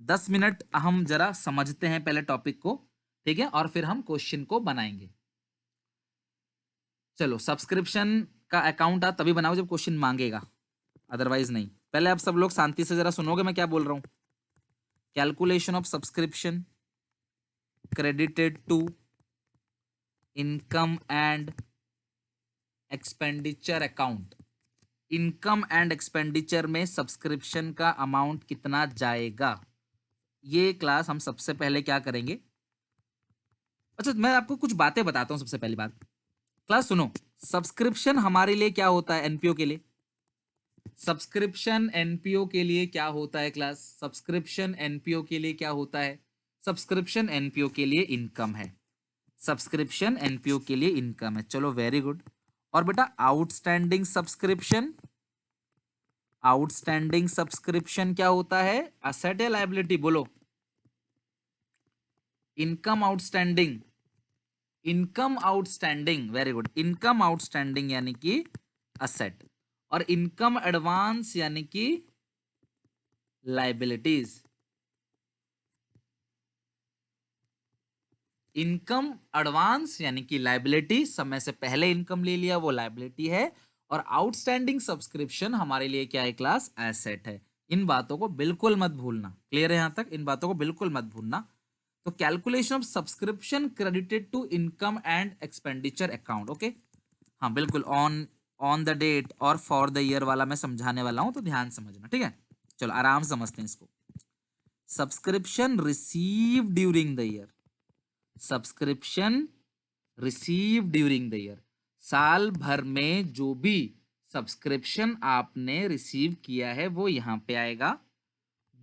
10 मिनट हम जरा समझते हैं पहले टॉपिक को, ठीक है, और फिर हम क्वेश्चन को बनाएंगे। चलो, सब्सक्रिप्शन का अकाउंट आप तभी बनाओ जब क्वेश्चन मांगेगा, अदरवाइज नहीं। पहले आप सब लोग शांति से जरा सुनोगे मैं क्या बोल रहा हूं। Calculation of subscription credited to income and expenditure account. Income and expenditure में सब्सक्रिप्शन का अमाउंट कितना जाएगा, ये क्लास हम सबसे पहले क्या करेंगे। अच्छा, मैं आपको कुछ बातें बताता हूं। सबसे पहली बात, क्लास सुनो, सब्सक्रिप्शन हमारे लिए क्या होता है, एनपीओ के लिए। सब्सक्रिप्शन एनपीओ के लिए क्या होता है क्लास, सब्सक्रिप्शन एनपीओ के लिए क्या होता है, सब्सक्रिप्शन एनपीओ के लिए इनकम है। सब्सक्रिप्शन एनपीओ के लिए इनकम है, चलो वेरी गुड। और बेटा आउटस्टैंडिंग सब्सक्रिप्शन, आउटस्टैंडिंग सब्सक्रिप्शन क्या होता है, असेट या लायबिलिटी, बोलो। Income outstanding, income outstanding, very good. Income outstanding यानी कि असेट, और इनकम एडवांस यानी कि लायबिलिटीज। इनकम एडवांस यानी कि लायबिलिटी, समय से पहले इनकम ले लिया वो लायबिलिटी है, और आउटस्टैंडिंग सब्सक्रिप्शन हमारे लिए क्या है क्लास, एसेट है। इन बातों को बिल्कुल मत भूलना, क्लियर है यहां तक, इन बातों को बिल्कुल मत भूलना। तो calculation of subscription credited to income and expenditure account, okay. हाँ बिल्कुल, ऑन ऑन द डेट और फॉर द ईयर वाला मैं समझाने वाला हूं, तो ध्यान समझना, ठीक है। चलो आराम से समझते हैं इसको। Subscription receive during the year, subscription receive during the year, साल भर में जो भी सब्सक्रिप्शन आपने रिसीव किया है वो यहां पे आएगा।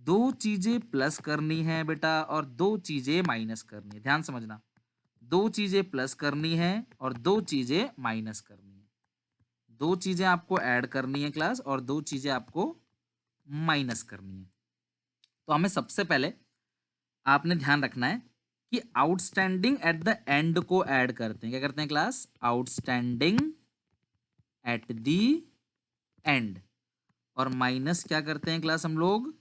दो चीजें प्लस करनी है बेटा और दो चीजें माइनस करनी है, ध्यान समझना। दो चीजें प्लस करनी है और दो चीजें माइनस करनी है। दो चीजें आपको ऐड करनी है क्लास, और दो चीजें आपको माइनस करनी है। तो हमें सबसे पहले आपने ध्यान रखना है कि आउटस्टैंडिंग एट द एंड को ऐड करते हैं। क्या करते हैं class, outstanding at the end, और माइनस क्या करते हैं क्लास हम लोग,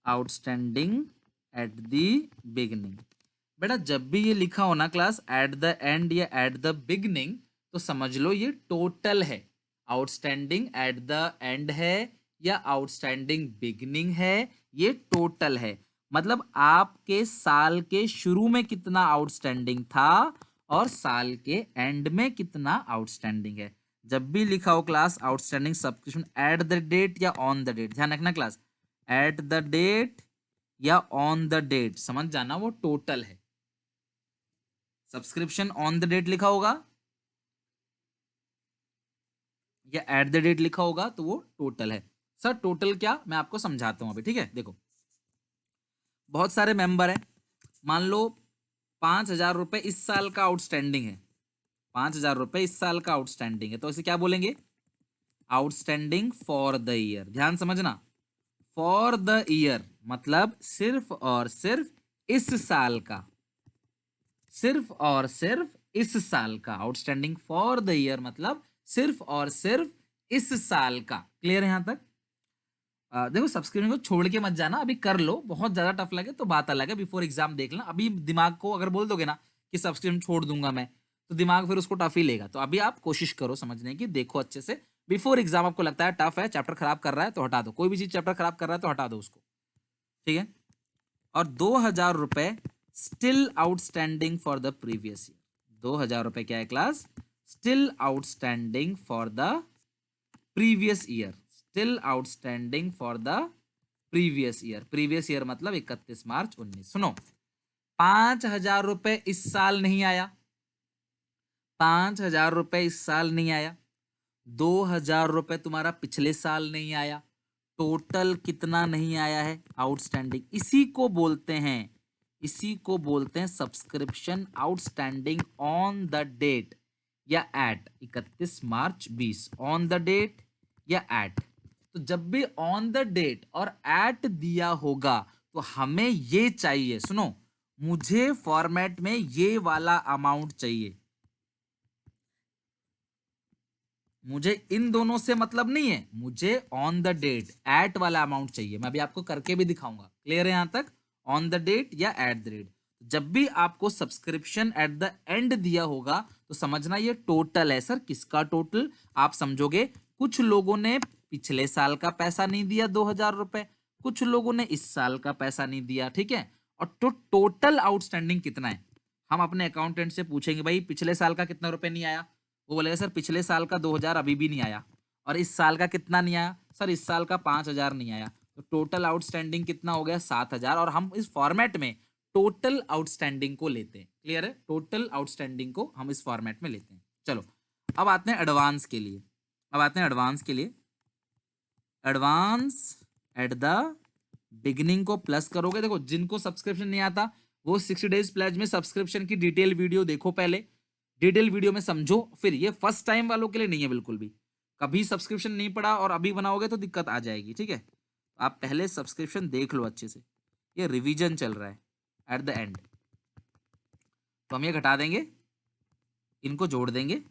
आउटस्टैंडिंग एट द बिगनिंग। बेटा जब भी ये लिखा हो ना क्लास, एट द एंड या एट द बिगनिंग, तो समझ लो ये टोटल है। आउटस्टैंडिंग एट द एंड है या आउटस्टैंडिंग बिगनिंग है, ये टोटल है। मतलब आपके साल के शुरू में कितना आउटस्टैंडिंग था और साल के एंड में कितना आउटस्टैंडिंग है। जब भी लिखा हो class outstanding subscription at the date या ऑन द डेट, ध्यान रखना क्लास, एट द डेट या ऑन द डेट, समझ जाना वो टोटल है। सब्सक्रिप्शन ऑन द डेट लिखा होगा या एट द डेट लिखा होगा तो वो टोटल है। सर टोटल क्या, मैं आपको समझाता हूं अभी, ठीक है। देखो बहुत सारे मेंबर हैं, मान लो 5,000 रुपए इस साल का आउटस्टैंडिंग है, 5,000 रुपए इस साल का आउटस्टैंडिंग है, तो इसे क्या बोलेंगे, आउटस्टैंडिंग फॉर द ईयर। ध्यान समझना, फॉर द ईयर मतलब सिर्फ और सिर्फ इस साल का, सिर्फ और सिर्फ इस साल का। आउटस्टैंडिंग फॉर द ईयर मतलब सिर्फ और सिर्फ इस साल का। क्लियर है यहां तक। देखो सब्सक्रिप्शन को छोड़ के मत जाना, अभी कर लो, बहुत ज्यादा टफ लगे तो बात अलग है, बिफोर एग्जाम देख लेना। अभी दिमाग को अगर बोल दोगे ना कि सब्सक्रिप्शन छोड़ दूंगा मैं, तो दिमाग फिर उसको टफ ही लेगा। तो अभी आप कोशिश करो समझने की, देखो अच्छे से, बिफोर एग्जाम आपको लगता है टफ है, चैप्टर खराब कर रहा है, तो हटा दो। कोई भी चीज चैप्टर खराब कर रहा है तो हटा दो उसको, ठीक है। और 2,000 रुपए still outstanding for the previous year. 2,000 रुपए क्या है class, still outstanding for the previous year, still outstanding for the previous year. Previous year मतलब 31 मार्च 19। सुनो, 5,000 रुपए इस साल नहीं आया, 5,000 रुपए इस साल नहीं आया, 2,000 रुपए तुम्हारा पिछले साल नहीं आया, टोटल कितना नहीं आया है, आउटस्टैंडिंग। इसी को बोलते हैं, इसी को बोलते हैं subscription outstanding on the date या एट 31 मार्च 20, ऑन द डेट या एट। तो जब भी ऑन द डेट और एट दिया होगा तो हमें ये चाहिए, सुनो, मुझे फॉर्मेट में ये वाला अमाउंट चाहिए, मुझे इन दोनों से मतलब नहीं है, मुझे ऑन द डेट एट वाला अमाउंट चाहिए। मैं अभी आपको करके भी दिखाऊंगा। क्लियर है यहां तक? ऑन द डेट या एट द डेट। जब भी आपको सब्सक्रिप्शन एट द एंड दिया होगा तो समझना ये टोटल है। सर किसका टोटल? आप समझोगे कुछ लोगों ने पिछले साल का पैसा नहीं दिया 2,000 रुपए, कुछ लोगों ने इस साल का पैसा नहीं दिया, ठीक है। और तो टोटल आउटस्टैंडिंग कितना है, हम अपने अकाउंटेंट से पूछेंगे भाई पिछले साल का कितना रुपए नहीं आया। वो बोलेगा सर पिछले साल का 2,000 अभी भी नहीं आया। और इस साल का कितना नहीं आया? सर इस साल का 5,000 नहीं आया। तो टोटल आउटस्टैंडिंग कितना हो गया? 7,000। और हम इस फॉर्मेट में टोटल आउटस्टैंडिंग को लेते हैं। क्लियर है? टोटल आउटस्टैंडिंग को हम इस फॉर्मेट में लेते हैं। चलो अब आते हैं एडवांस के लिए। अब आते हैं एडवांस के लिए। एडवांस एट द बिगिनिंग को प्लस करोगे। देखो जिनको सब्सक्रिप्शन नहीं आता वो 60 डेज प्लेज में सब्सक्रिप्शन की डिटेल वीडियो देखो, पहले डिटेल वीडियो में समझो। फिर ये फर्स्ट टाइम वालों के लिए नहीं है बिल्कुल भी। कभी सब्सक्रिप्शन नहीं पड़ा और अभी बनाओगे तो दिक्कत आ जाएगी, ठीक है। आप पहले सब्सक्रिप्शन देख लो अच्छे से। ये रिवीजन चल रहा है एट द एंड। तो हम ये घटा देंगे, इनको जोड़ देंगे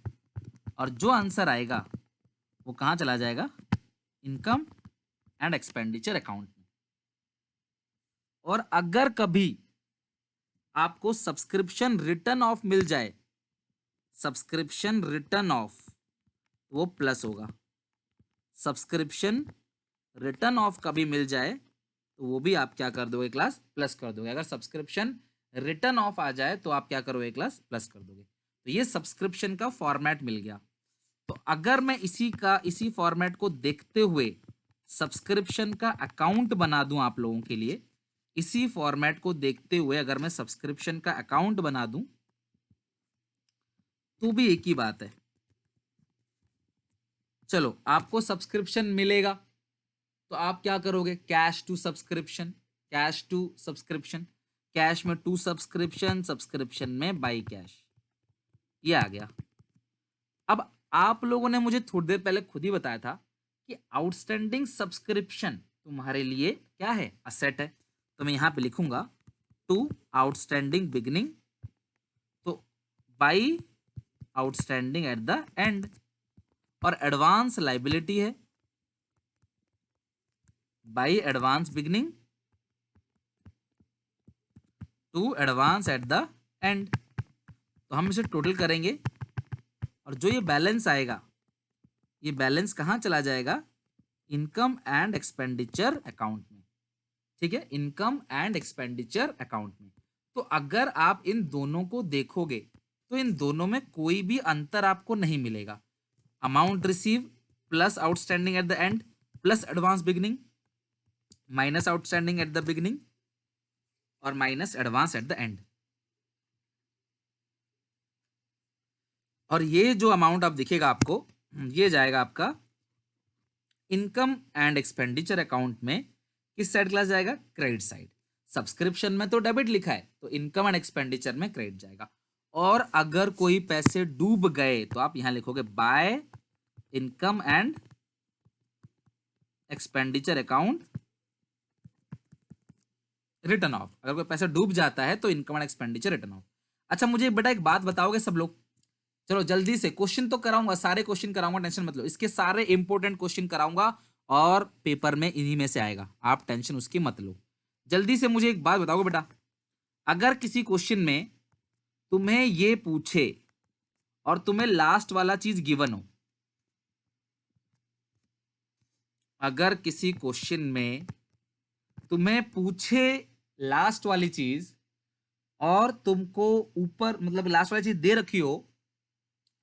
और जो आंसर आएगा वो कहाँ चला जाएगा? इनकम एंड एक्सपेंडिचर अकाउंट में। और अगर कभी आपको सब्सक्रिप्शन रिटर्न ऑफ मिल जाए, सब्सक्रिप्शन रिटर्न ऑफ, वो प्लस होगा। सब्सक्रिप्शन रिटर्न ऑफ कभी मिल जाए तो वो भी आप क्या कर दोगे क्लास? प्लस कर दोगे। अगर सब्सक्रिप्शन रिटर्न ऑफ आ जाए तो आप क्या करोगे क्लास? प्लस कर दोगे। तो ये सब्सक्रिप्शन का फॉर्मेट मिल गया। तो अगर मैं इसी फॉर्मेट को देखते हुए सब्सक्रिप्शन का अकाउंट बना दूं आप लोगों के लिए, इसी फॉर्मेट को देखते हुए अगर मैं सब्सक्रिप्शन का अकाउंट बना दूं तो भी एक ही बात है। चलो आपको सब्सक्रिप्शन मिलेगा तो आप क्या करोगे? Cash to subscription, cash to subscription, cash में टू सब्सक्रिप्शन, सब्सक्रिप्शन में बाई कैश। ये आ गया। अब आप लोगों ने मुझे थोड़ी देर पहले खुद ही बताया था कि आउटस्टैंडिंग सब्सक्रिप्शन तुम्हारे लिए क्या है? असेट है। तो मैं यहां पे लिखूंगा टू आउटस्टैंडिंग बिगिनिंग, तो by outstanding at the end. और एडवांस लाइबिलिटी है by advance beginning to advance at the end. तो हम इसे टोटल करेंगे और जो ये बैलेंस आएगा ये बैलेंस कहां चला जाएगा? इनकम एंड एक्सपेंडिचर अकाउंट में, ठीक है। इनकम एंड एक्सपेंडिचर अकाउंट में। तो अगर आप इन दोनों को देखोगे तो इन दोनों में कोई भी अंतर आपको नहीं मिलेगा। Amount receive plus outstanding at the end plus advance beginning minus outstanding at the beginning और minus advance at the end. और ये जो अमाउंट आप दिखेगा आपको, ये जाएगा आपका इनकम एंड एक्सपेंडिचर अकाउंट में। किस साइड क्लास जाएगा? Credit side. सब्सक्रिप्शन में तो डेबिट लिखा है तो इनकम एंड एक्सपेंडिचर में क्रेडिट जाएगा। और अगर कोई पैसे डूब गए तो आप यहां लिखोगे by income and expenditure account written off. अगर कोई पैसा डूब जाता है तो income and expenditure written off. अच्छा मुझे बेटा एक बात बताओगे सब लोग? चलो जल्दी से क्वेश्चन तो कराऊंगा, सारे क्वेश्चन कराऊंगा, टेंशन मत लो। इसके सारे इंपॉर्टेंट क्वेश्चन कराऊंगा और पेपर में इन्हीं में से आएगा, आप टेंशन उसकी मत लो। जल्दी से मुझे एक बात बताओगे बेटा, अगर किसी क्वेश्चन में तुम्हें ये पूछे और तुम्हें लास्ट वाला चीज गिवन हो, अगर किसी क्वेश्चन में तुम्हें पूछे लास्ट वाली चीज और तुमको ऊपर मतलब लास्ट वाली चीज दे रखी हो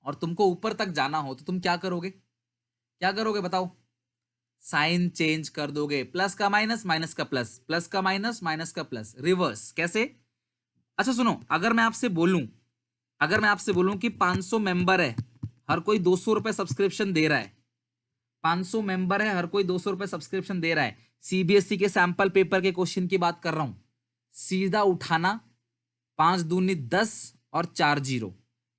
और तुमको ऊपर तक जाना हो तो तुम क्या करोगे? क्या करोगे बताओ? साइन चेंज कर दोगे, प्लस का माइनस, माइनस का प्लस, प्लस का माइनस, माइनस का प्लस, रिवर्स। कैसे? अच्छा सुनो, अगर मैं आपसे बोलूं कि 500 मेंबर है, हर कोई 200 रुपए सब्सक्रिप्शन दे रहा है, 500 मेंबर है, हर कोई 200 रुपए सब्सक्रिप्शन दे रहा है, सीबीएसई के सैंपल पेपर के क्वेश्चन की बात कर रहा हूं, सीधा उठाना, 5 दूनी 10 और 4 जीरो,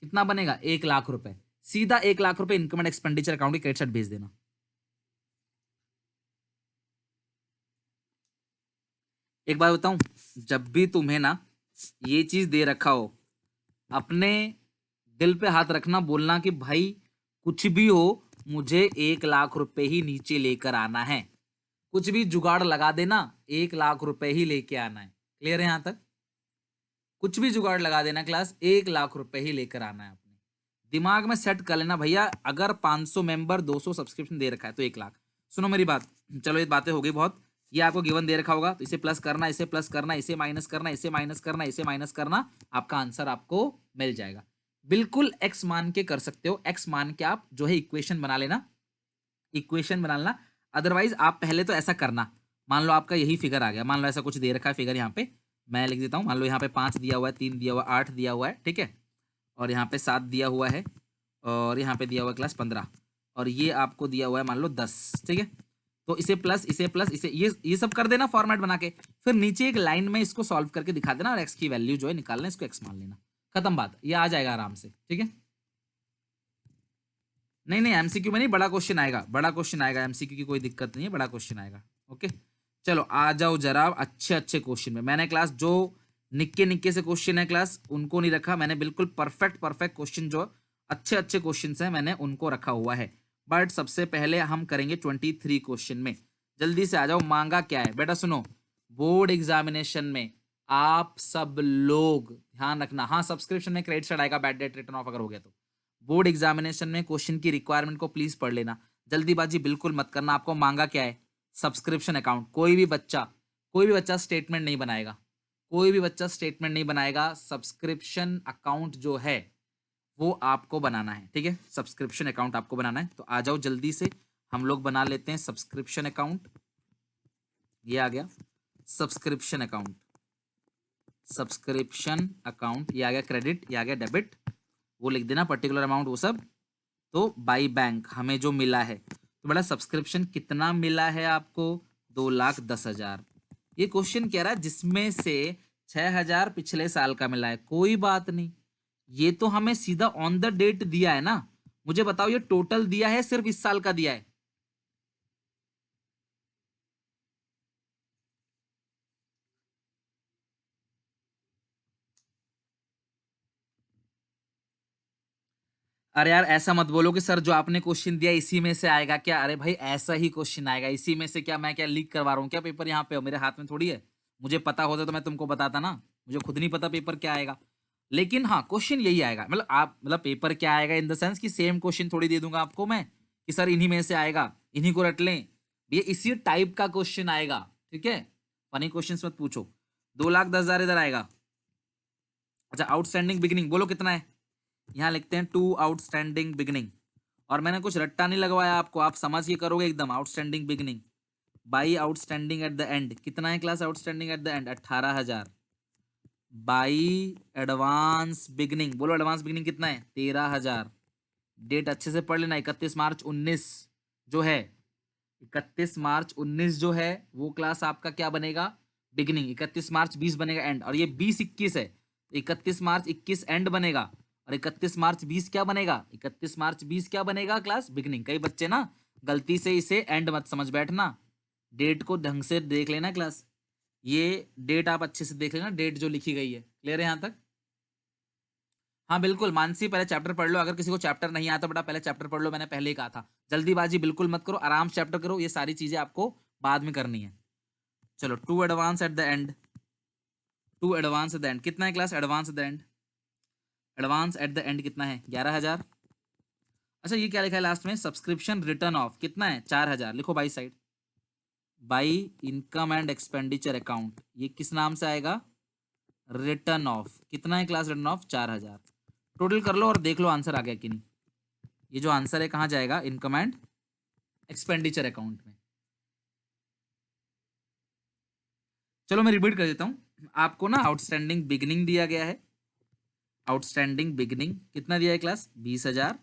कितना बनेगा? 1 लाख रुपए। सीधा 1 लाख रुपए इनकम एंड एक्सपेंडिचर अकाउंट की क्रेडिट साइड भेज देना। एक बात बताऊं, जब भी तुम्हें ना ये चीज दे रखा हो, अपने दिल पे हाथ रखना, बोलना कि भाई कुछ भी हो मुझे 1 लाख रुपए ही नीचे लेकर आना है। कुछ भी जुगाड़ लगा देना, 1 लाख रुपए ही लेके आना है। क्लियर है यहां तक? कुछ भी जुगाड़ लगा देना क्लास, 1 लाख रुपए ही लेकर आना है अपने दिमाग में सेट कर लेना भैया। अगर 500 मेंबर 200 सब्सक्रिप्शन दे रखा है तो 1 लाख। सुनो मेरी बात, चलो ये बातें हो गई बहुत। ये आपको गिवन दे रखा होगा तो इसे प्लस करना, इसे प्लस करना, इसे माइनस करना, इसे माइनस करना, इसे माइनस करना, आपका आंसर आपको मिल जाएगा। बिल्कुल एक्स मान के कर सकते हो, एक्स मान के आप जो है इक्वेशन बना लेना, इक्वेशन बना लेना। अदरवाइज आप पहले तो ऐसा करना, मान लो आपका यही फिगर आ गया, मान लो ऐसा कुछ दे रखा है फिगर यहाँ पे, मैं लिख देता हूँ। मान लो यहाँ पे 5 दिया हुआ है, 3 दिया हुआ है, 8 दिया हुआ है, ठीक है, और यहाँ पे 7 दिया हुआ है, और यहाँ पे दिया हुआ है क्लास 15, और ये आपको दिया हुआ है मान लो 10, ठीक है। तो इसे प्लस, इसे प्लस, इसे ये सब कर देना फॉर्मेट बना के, फिर नीचे एक लाइन में इसको सॉल्व करके दिखा देना और एक्स की वैल्यू जो है निकालना, इसको एक्स मान लेना, खत्म बात, ये आ जाएगा आराम से, ठीक है। नहीं नहीं, एमसीक्यू में नहीं, बड़ा क्वेश्चन आएगा, बड़ा क्वेश्चन आएगा, एमसीक्यू की कोई दिक्कत नहीं है, बड़ा क्वेश्चन आएगा। ओके, चलो आ जाओ जरा अच्छे अच्छे क्वेश्चन में। मैंने क्लास जो निक्के निक्के से क्वेश्चन है क्लास उनको नहीं रखा, मैंने बिल्कुल परफेक्ट परफेक्ट क्वेश्चन जो अच्छे अच्छे क्वेश्चन हैं मैंने उनको रखा हुआ है। बट सबसे पहले हम करेंगे 23 क्वेश्चन में। जल्दी से आ जाओ। मांगा क्या है बेटा, सुनो, बोर्ड एग्जामिनेशन में आप सब लोग ध्यान रखना, हाँ सब्सक्रिप्शन में क्रेडिट आएगा, बैड डेट रिटर्न ऑफ अगर हो गया तो। बोर्ड एग्जामिनेशन में क्वेश्चन की रिक्वायरमेंट को प्लीज पढ़ लेना, जल्दीबाजी बिल्कुल मत करना। आपको मांगा क्या है? Subscription account. कोई भी बच्चा स्टेटमेंट नहीं बनाएगा, कोई भी बच्चा स्टेटमेंट नहीं बनाएगा। सब्सक्रिप्शन अकाउंट जो है वो आपको बनाना है, ठीक है, सब्सक्रिप्शन अकाउंट आपको बनाना है। तो आ जाओ जल्दी से हम लोग बना लेते हैं सब्सक्रिप्शन अकाउंट। ये आ गया सब्सक्रिप्शन अकाउंट, सब्सक्रिप्शन अकाउंट, ये आ गया क्रेडिट, ये आ गया डेबिट, वो लिख देना पर्टिकुलर अमाउंट वो सब। तो बाई बैंक हमें जो मिला है, तो बेटा सब्सक्रिप्शन कितना मिला है आपको? 2,10,000। ये क्वेश्चन कह रहा है जिसमें से 6,000 पिछले साल का मिला है, कोई बात नहीं, ये तो हमें सीधा ऑन द डेट दिया है ना। मुझे बताओ ये टोटल दिया है सिर्फ इस साल का दिया है? अरे यार ऐसा मत बोलो कि सर जो आपने क्वेश्चन दिया इसी में से आएगा क्या। अरे भाई ऐसा ही क्वेश्चन आएगा इसी में से, क्या मैं क्या लीक करवा रहा हूँ क्या पेपर? यहाँ पे मेरे हाथ में थोड़ी है, मुझे पता होता तो मैं तुमको बताता ना, मुझे खुद नहीं पता पेपर क्या आएगा। लेकिन हाँ क्वेश्चन यही आएगा, मतलब आप मतलब पेपर क्या आएगा इन द सेंस कि सेम क्वेश्चन थोड़ी दे दूंगा आपको मैं कि सर इन्हीं में से आएगा, इन्हीं को रट लें। ये इसी टाइप का क्वेश्चन आएगा, ठीक है, फनी क्वेश्चन मत पूछो। 2,10,000 इधर आएगा। अच्छा आउटस्टैंडिंग बिगिनिंग बोलो कितना है? यहाँ लिखते हैं 2 आउटस्टैंडिंग बिगनिंग, और मैंने कुछ रट्टा नहीं लगवाया आपको, आप समझ के करोगे एकदम। Outstanding beginning by outstanding at the end, कितना है class outstanding at the and? 18,000 by advance beginning, बोलो एडवांस बिगनिंग कितना है? 13,000। डेट अच्छे से पढ़ लेना, 31 मार्च 19 जो है, 31 मार्च 19 जो है वो क्लास आपका क्या बनेगा? बिगिनिंग। 31 मार्च 20 बनेगा एंड, और ये 20-21 है, 31 मार्च 21 एंड बनेगा, और 31 मार्च 20 क्या बनेगा? 31 मार्च 20 क्या बनेगा क्लास? बिगिनिंग। कई बच्चे ना गलती से इसे एंड मत समझ बैठना, डेट को ढंग से देख लेना क्लास, ये डेट आप अच्छे से देख लेना, डेट जो लिखी गई है। क्लियर है यहाँ तक? हाँ बिल्कुल मानसी, पहले चैप्टर पढ़ लो, अगर किसी को चैप्टर नहीं आता बेटा पहले चैप्टर पढ़ लो, मैंने पहले ही कहा था। जल्दीबाजी बिल्कुल मत करो, आराम से चैप्टर करो, ये सारी चीजें आपको बाद में करनी है। चलो to advance at the end, to advance at the end कितना है class? Advance at the end, advance at the end कितना है? 11,000। अच्छा ये क्या लिखा है लास्ट में? सब्सक्रिप्शन रिटर्न ऑफ कितना है? 4,000। लिखो by side, by income and expenditure account, ये किस नाम से आएगा? Return of. कितना है क्लास रिटर्न ऑफ? 4,000। टोटल कर लो और देख लो आंसर आ गया कि नहीं। ये जो आंसर है कहाँ जाएगा? इनकम एंड एक्सपेंडिचर अकाउंट में। चलो मैं रिपीट कर देता हूं आपको ना। आउटस्टैंडिंग बिगनिंग दिया गया है, आउटस्टैंडिंग बिगनिंग कितना दिया है क्लास? 20,000।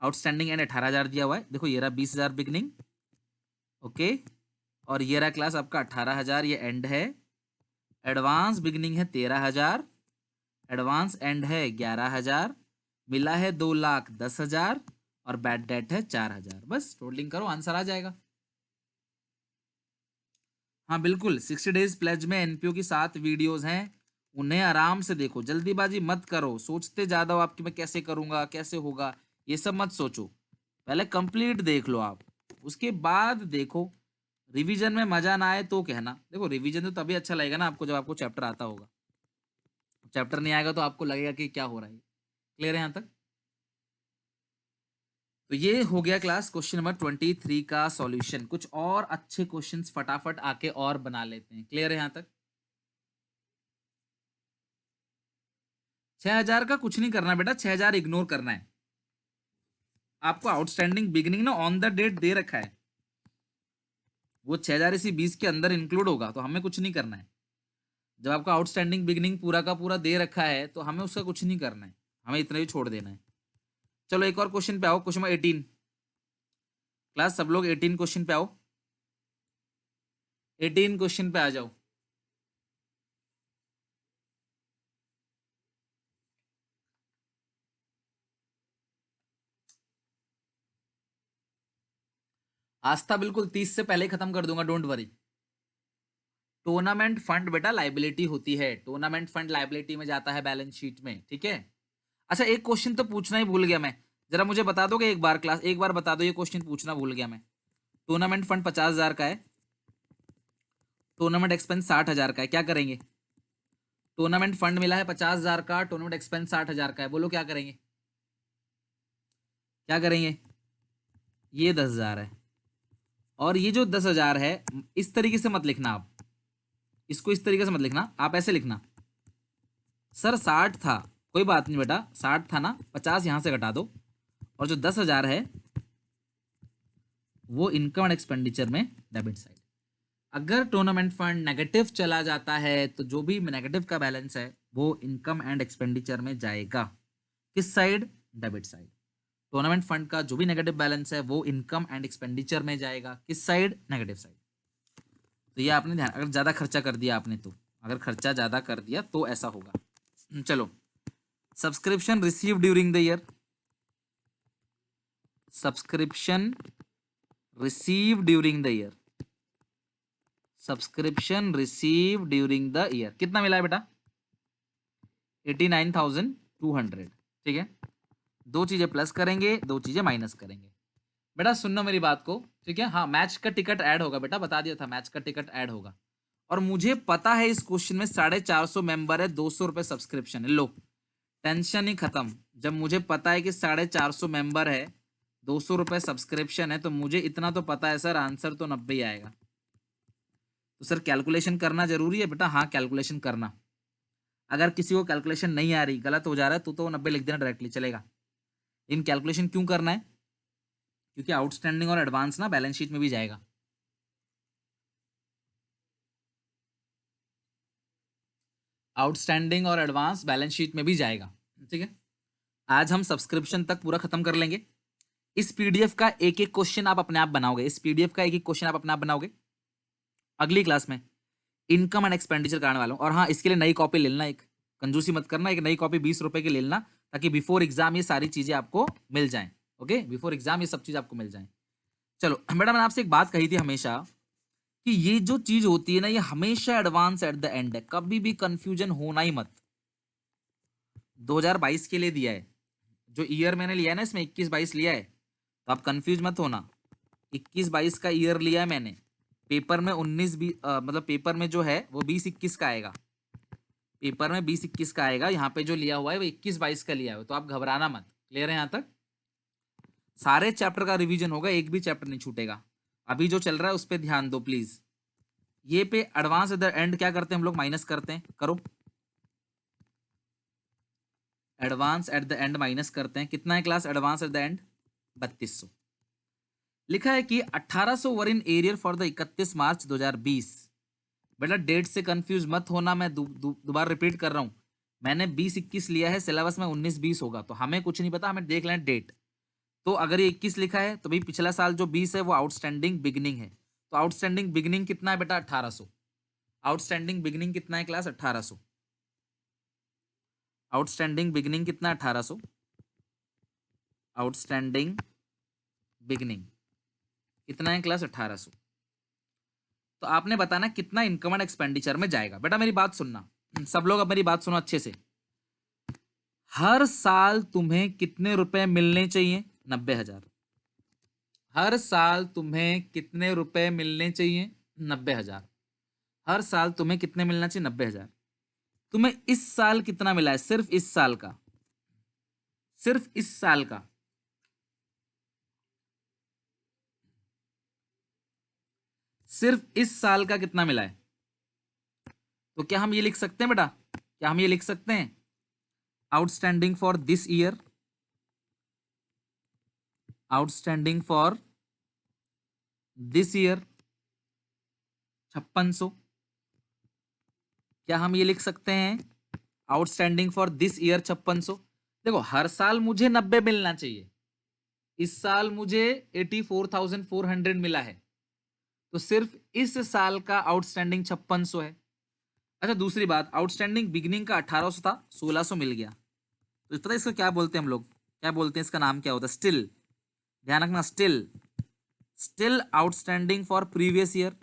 आउटस्टैंडिंग एंड 18,000 दिया हुआ है, देखो ये रहा 20,000 बिगनिंग, ओके, और ये रहा क्लास आपका 18,000, ये एंड है। एडवांस बिगनिंग है 13,000, एडवांस एंड है 11,000, मिला है 2,10,000, और बैड डेट है 4,000। बस टोटलिंग करो आंसर आ जाएगा। हाँ बिल्कुल, 60 डेज प्लेज में एनपीओ की 7 वीडियोस हैं, उन्हें आराम से देखो, जल्दीबाजी मत करो, सोचते ज्यादा हो आपकी मैं कैसे करूंगा कैसे होगा, ये सब मत सोचो। पहले कंप्लीट देख लो आप, उसके बाद देखो। रिवीजन में मजा ना आए तो कहना। देखो रिवीजन तो तभी अच्छा लगेगा ना आपको जब आपको चैप्टर आता होगा। चैप्टर नहीं आएगा तो आपको लगेगा कि क्या हो रहा है। क्लियर है यहाँ तक? तो ये हो गया क्लास क्वेश्चन नंबर 23 का सॉल्यूशन। कुछ और अच्छे क्वेश्चंस फटाफट आके और बना लेते हैं। क्लियर है यहाँ तक? 6000 का कुछ नहीं करना बेटा, 6000 इग्नोर करना है। आपको आउटस्टैंडिंग बिगनिंग ना ऑन द डेट दे रखा है, वो 6000 इसी 20 के अंदर इंक्लूड होगा, तो हमें कुछ नहीं करना है। जब आपका आउटस्टैंडिंग बिगनिंग पूरा का पूरा दे रखा है तो हमें उसका कुछ नहीं करना है, हमें इतना ही छोड़ देना है। चलो एक और क्वेश्चन पे आओ, क्वेश्चन नंबर 18। क्लास सब लोग 18 क्वेश्चन पे आओ, 18 क्वेश्चन पे आ जाओ। आस्था बिल्कुल 30 से पहले खत्म कर दूंगा, डोंट वरी। टूर्नामेंट फंड बेटा लाइबिलिटी होती है, टूर्नामेंट फंड लाइबिलिटी में जाता है बैलेंस शीट में, ठीक है। अच्छा एक क्वेश्चन तो पूछना ही भूल गया मैं, जरा मुझे बता दोगे एक बार क्लास, एक बार बता दो, ये क्वेश्चन पूछना भूल गया मैं। टूर्नामेंट फंड 50,000 का है, टूर्नामेंट एक्सपेंस 60,000 का है, क्या करेंगे? टूर्नामेंट फंड मिला है 50,000 का, टूर्नामेंट एक्सपेंस 60,000 का है, बोलो क्या करेंगे? क्या करेंगे? ये 10,000 है, और ये जो 10,000 है इस तरीके से मत लिखना आप, इसको इस तरीके से मत लिखना, आप ऐसे लिखना, सर 60 था, कोई बात नहीं बेटा 60 था ना, 50 यहां से घटा दो, और जो 10,000 है वो इनकम एंड एक्सपेंडिचर में डेबिट साइड। अगर टूर्नामेंट फंड नेगेटिव चला जाता है तो जो भी नेगेटिव का बैलेंस है वो इनकम एंड एक्सपेंडिचर में जाएगा, किस side? Debit side. Tournament fund का जो भी नेगेटिव बैलेंस है वो इनकम एंड एक्सपेंडिचर में जाएगा, किस साइड? Negative side. तो ये आपने ध्यान, अगर ज्यादा खर्चा कर दिया आपने तो, अगर खर्चा ज्यादा कर दिया तो ऐसा होगा। चलो, subscription receive during the year, subscription receive during the year, subscription receive during the year कितना मिला है बेटा? 89,200, ठीक है। दो चीजें प्लस करेंगे, दो चीजें माइनस करेंगे। बेटा सुनना मेरी बात को, ठीक है। हाँ मैच का टिकट ऐड होगा बेटा, बता दिया था मैच का टिकट ऐड होगा। और मुझे पता है इस क्वेश्चन में 450 मेंबर है, 200 रुपए सब्सक्रिप्शन है, लो टेंशन ही खत्म। जब मुझे पता है कि 450 मेंबर है, 200 रुपए सब्सक्रिप्शन है, तो मुझे इतना तो पता है सर आंसर तो 90 ही आएगा। तो सर कैलकुलेशन करना जरूरी है बेटा, हाँ कैलकुलेशन करना। अगर किसी को कैलकुलेशन नहीं आ रही, गलत हो जा रहा है, तो 90 लिख देना डायरेक्टली चलेगा। इन कैलकुलेशन क्यों करना है? क्योंकि आउटस्टैंडिंग और एडवांस ना बैलेंस शीट में भी जाएगा। आउटस्टैंडिंग और एडवांस बैलेंस शीट में भी जाएगा, ठीक है। आज हम सब्सक्रिप्शन तक पूरा खत्म कर लेंगे। इस पीडीएफ का एक एक क्वेश्चन आप अपने आप बनाओगे, इस पीडीएफ का एक एक क्वेश्चन आप अपने आप बनाओगे। अगली क्लास में इनकम एंड एक्सपेंडिचर कराने वाला हूँ। और हाँ इसके लिए नई कॉपी ले लेना, एक कंजूसी मत करना, एक नई कॉपी 20 रुपए की ले लेना, ताकि बिफोर एग्जाम ये सारी चीजें आपको मिल जाएं। ओके, बिफोर एग्जाम ये सब चीज आपको मिल जाएं। चलो बेटा, मैंने आपसे एक बात कही थी हमेशा कि ये जो चीज होती है ना, ये हमेशा एडवांस एट द एंड है, कभी भी कंफ्यूजन होना ही मत। 2022 के लिए दिया है, जो ईयर मैंने लिया है ना इसमें 21-22 लिया है, तो आप कंफ्यूज मत होना। 21-22 का ईयर लिया है मैंने, पेपर में 19-20 मतलब पेपर में जो है वो 20-21 का आएगा, पेपर में 20-21 का आएगा। यहाँ पे जो लिया हुआ है वो 21-22 का लिया हुआ है, तो आप घबराना मत। क्लियर है यहाँ तक? सारे चैप्टर का रिवीजन होगा, एक भी चैप्टर नहीं छूटेगा। अभी जो चल रहा है उस पर ध्यान दो प्लीज। ये पे एडवांस एट द एंड क्या करते हैं हम लोग? माइनस करते हैं, करो। Advance at the and minus करते हैं, कितना है class advance at the and? 3200। लिखा है कि 1800 वर इन एरियर फॉर द 31 मार्च 2020। बेटा डेट से कंफ्यूज मत होना, मैं दोबारा रिपीट कर रहा हूं। मैंने 20-21 लिया है, सिलेबस में 19-20 होगा, तो हमें कुछ नहीं पता, हमें देख लें डेट। तो अगर ये 21 लिखा है तो भाई पिछला साल जो 20 है वो आउटस्टैंडिंग बिगनिंग है, तो आउटस्टैंडिंग बिगनिंग कितना है बेटा? 1800। आउटस्टैंडिंग बिगनिंग कितना है क्लास? 1800। आउटस्टैंडिंग बिगनिंग कितना? 1800। आउटस्टैंडिंग बिगनिंग कितना है क्लास? 1800। तो आपने बताना कितना इनकम एंड एक्सपेंडिचर में जाएगा। बेटा मेरी बात सुनना, सब लोग अब मेरी बात सुनो अच्छे से। हर साल तुम्हें कितने रुपए मिलने चाहिए? 90,000। हर साल तुम्हें कितने रुपए मिलने चाहिए? 90,000। हर साल तुम्हें कितने मिलना चाहिए? 90,000। तुम्हें इस साल कितना मिला है? सिर्फ इस साल का, सिर्फ इस साल का, सिर्फ इस साल का कितना मिला है? तो क्या हम ये लिख सकते हैं बेटा? क्या हम ये लिख सकते हैं? Outstanding for this year, outstanding for this year 5600। क्या हम ये लिख सकते हैं? Outstanding for this year 5600। देखो, हर साल मुझे 90 मिलना चाहिए, इस साल मुझे 84,400 मिला है, तो सिर्फ इस साल का आउटस्टैंडिंग 5600 है। अच्छा, दूसरी बात, आउटस्टैंडिंग बिगनिंग का 1800 था, 1600 मिल गया, तो पता है इसको क्या बोलते हैं हम लोग? क्या बोलते हैं? इसका नाम क्या होता है? स्टिल। ध्यान रखना, still, still outstanding for previous year,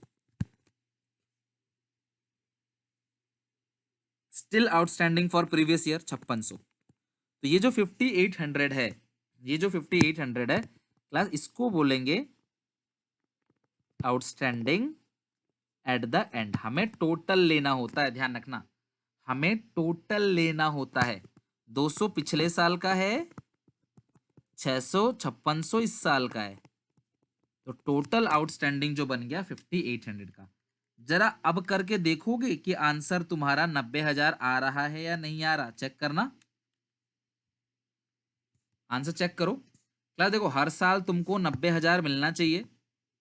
still outstanding for previous year 5600। तो ये जो 5800 है, ये जो 5800 है क्लास, इसको बोलेंगे आउटस्टैंडिंग एट द एंड। हमें टोटल लेना होता है, ध्यान रखना, हमें टोटल लेना होता है। 200 पिछले साल का है, 600 5600 इस साल का है, तो टोटल आउटस्टैंडिंग जो बन गया 5800 का। जरा अब करके देखोगे कि आंसर तुम्हारा 90,000 आ रहा है या नहीं आ रहा? चेक करना, आंसर चेक करो। क्लास देखो, हर साल तुमको 90,000 मिलना चाहिए,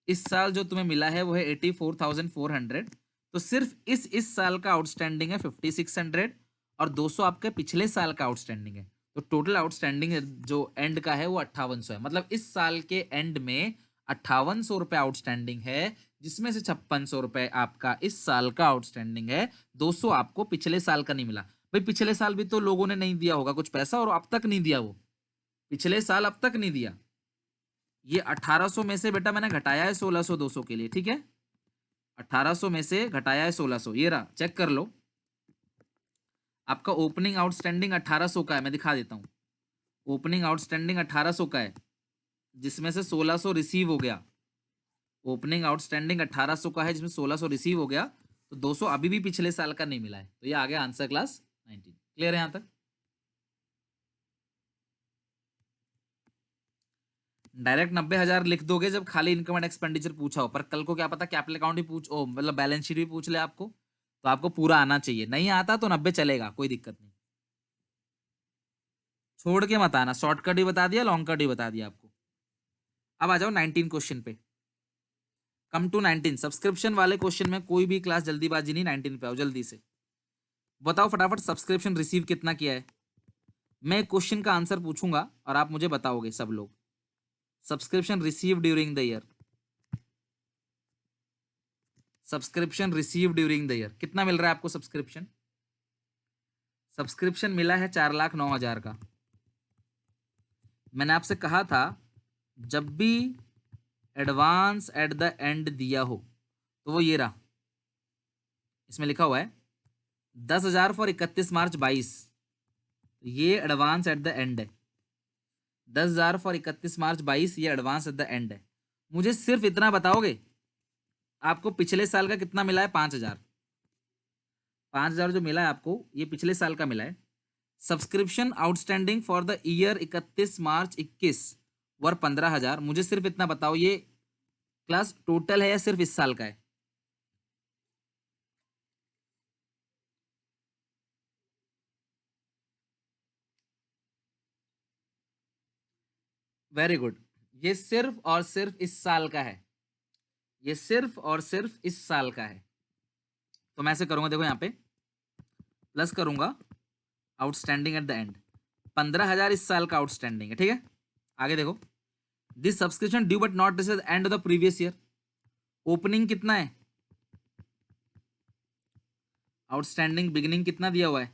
इस साल जो तुम्हें मिला है वो है 84,400, तो सिर्फ इस साल का आउटस्टैंडिंग है 5,600 और 200 आपके पिछले साल का आउटस्टैंडिंग है, तो टोटल आउटस्टैंडिंग जो एंड का है वो 5800 है। मतलब इस साल के एंड में 5800 रुपए आउटस्टैंडिंग है, जिसमें से 5600 रुपए आपका इस साल का आउटस्टैंडिंग है, 200 आपको पिछले साल का नहीं मिला। भाई पिछले साल भी तो लोगों ने नहीं दिया होगा कुछ पैसा, और अब तक नहीं दिया, वो पिछले साल अब तक नहीं दिया। ये 1800 में से बेटा मैंने घटाया है 1600 200 के लिए, ठीक है? 1800 में से घटाया है 1600, ये रहा, चेक कर लो। आपका ओपनिंग आउटस्टैंडिंग 1800 का है, मैं दिखा देता हूं। ओपनिंग आउटस्टैंडिंग 1800 का है, जिसमें से 1600 रिसीव हो गया। ओपनिंग आउटस्टैंडिंग 1800 का है, जिसमें 1600 रिसीव हो गया, तो 200 अभी भी पिछले साल का नहीं मिला है, तो ये आ गया आंसर क्लास 19। क्लियर है यहां तक? डायरेक्ट 90,000 लिख दोगे जब खाली इनकम एंड एक्सपेंडिचर पूछा हो, पर कल को क्या पता कैपिटल अकाउंट भी पूछ ओ मतलब बैलेंस शीट भी पूछ ले आपको, तो आपको पूरा आना चाहिए। नहीं आता तो 90 चलेगा, कोई दिक्कत नहीं। छोड़ के मत आना, शॉर्टकट ही बता दिया, लॉन्ग कट ही बता दिया आपको। अब आ जाओ 19 क्वेश्चन पे। कम टू 19, सब्सक्रिप्शन वाले क्वेश्चन में कोई भी क्लास जल्दीबाजी नहीं, 19 पे आओ जल्दी से। बताओ फटाफट, सब्सक्रिप्शन रिसीव कितना किया है? मैं क्वेश्चन का आंसर पूछूंगा और आप मुझे बताओगे सब लोग। Subscription receive during the year, subscription receive during the year कितना मिल रहा है आपको? सब्सक्रिप्शन, सब्सक्रिप्शन मिला है 4,09,000 का। मैंने आपसे कहा था जब भी एडवांस एट द एंड दिया हो, तो वो ये रहा, इसमें लिखा हुआ है 10,000 फॉर 31 मार्च 22, ये एडवांस एट द एंड है। 10,000 फॉर 31 मार्च 22, ये एडवांस एट द एंड है। मुझे सिर्फ इतना बताओगे, आपको पिछले साल का कितना मिला है? 5,000। 5,000 जो मिला है आपको, ये पिछले साल का मिला है। Subscription outstanding for the year 31 मार्च 21 वर 15,000। मुझे सिर्फ इतना बताओ, ये क्लास टोटल है या सिर्फ इस साल का है? वेरी गुड, ये सिर्फ और सिर्फ इस साल का है, ये सिर्फ और सिर्फ इस साल का है। तो मैं ऐसे करूंगा, देखो यहाँ पे प्लस करूंगा आउटस्टैंडिंग एट द एंड, 15,000 इस साल का आउटस्टैंडिंग है, ठीक है? आगे देखो, this subscription due but not received end of the previous year, opening कितना है? आउटस्टैंडिंग बिगिनिंग कितना दिया हुआ है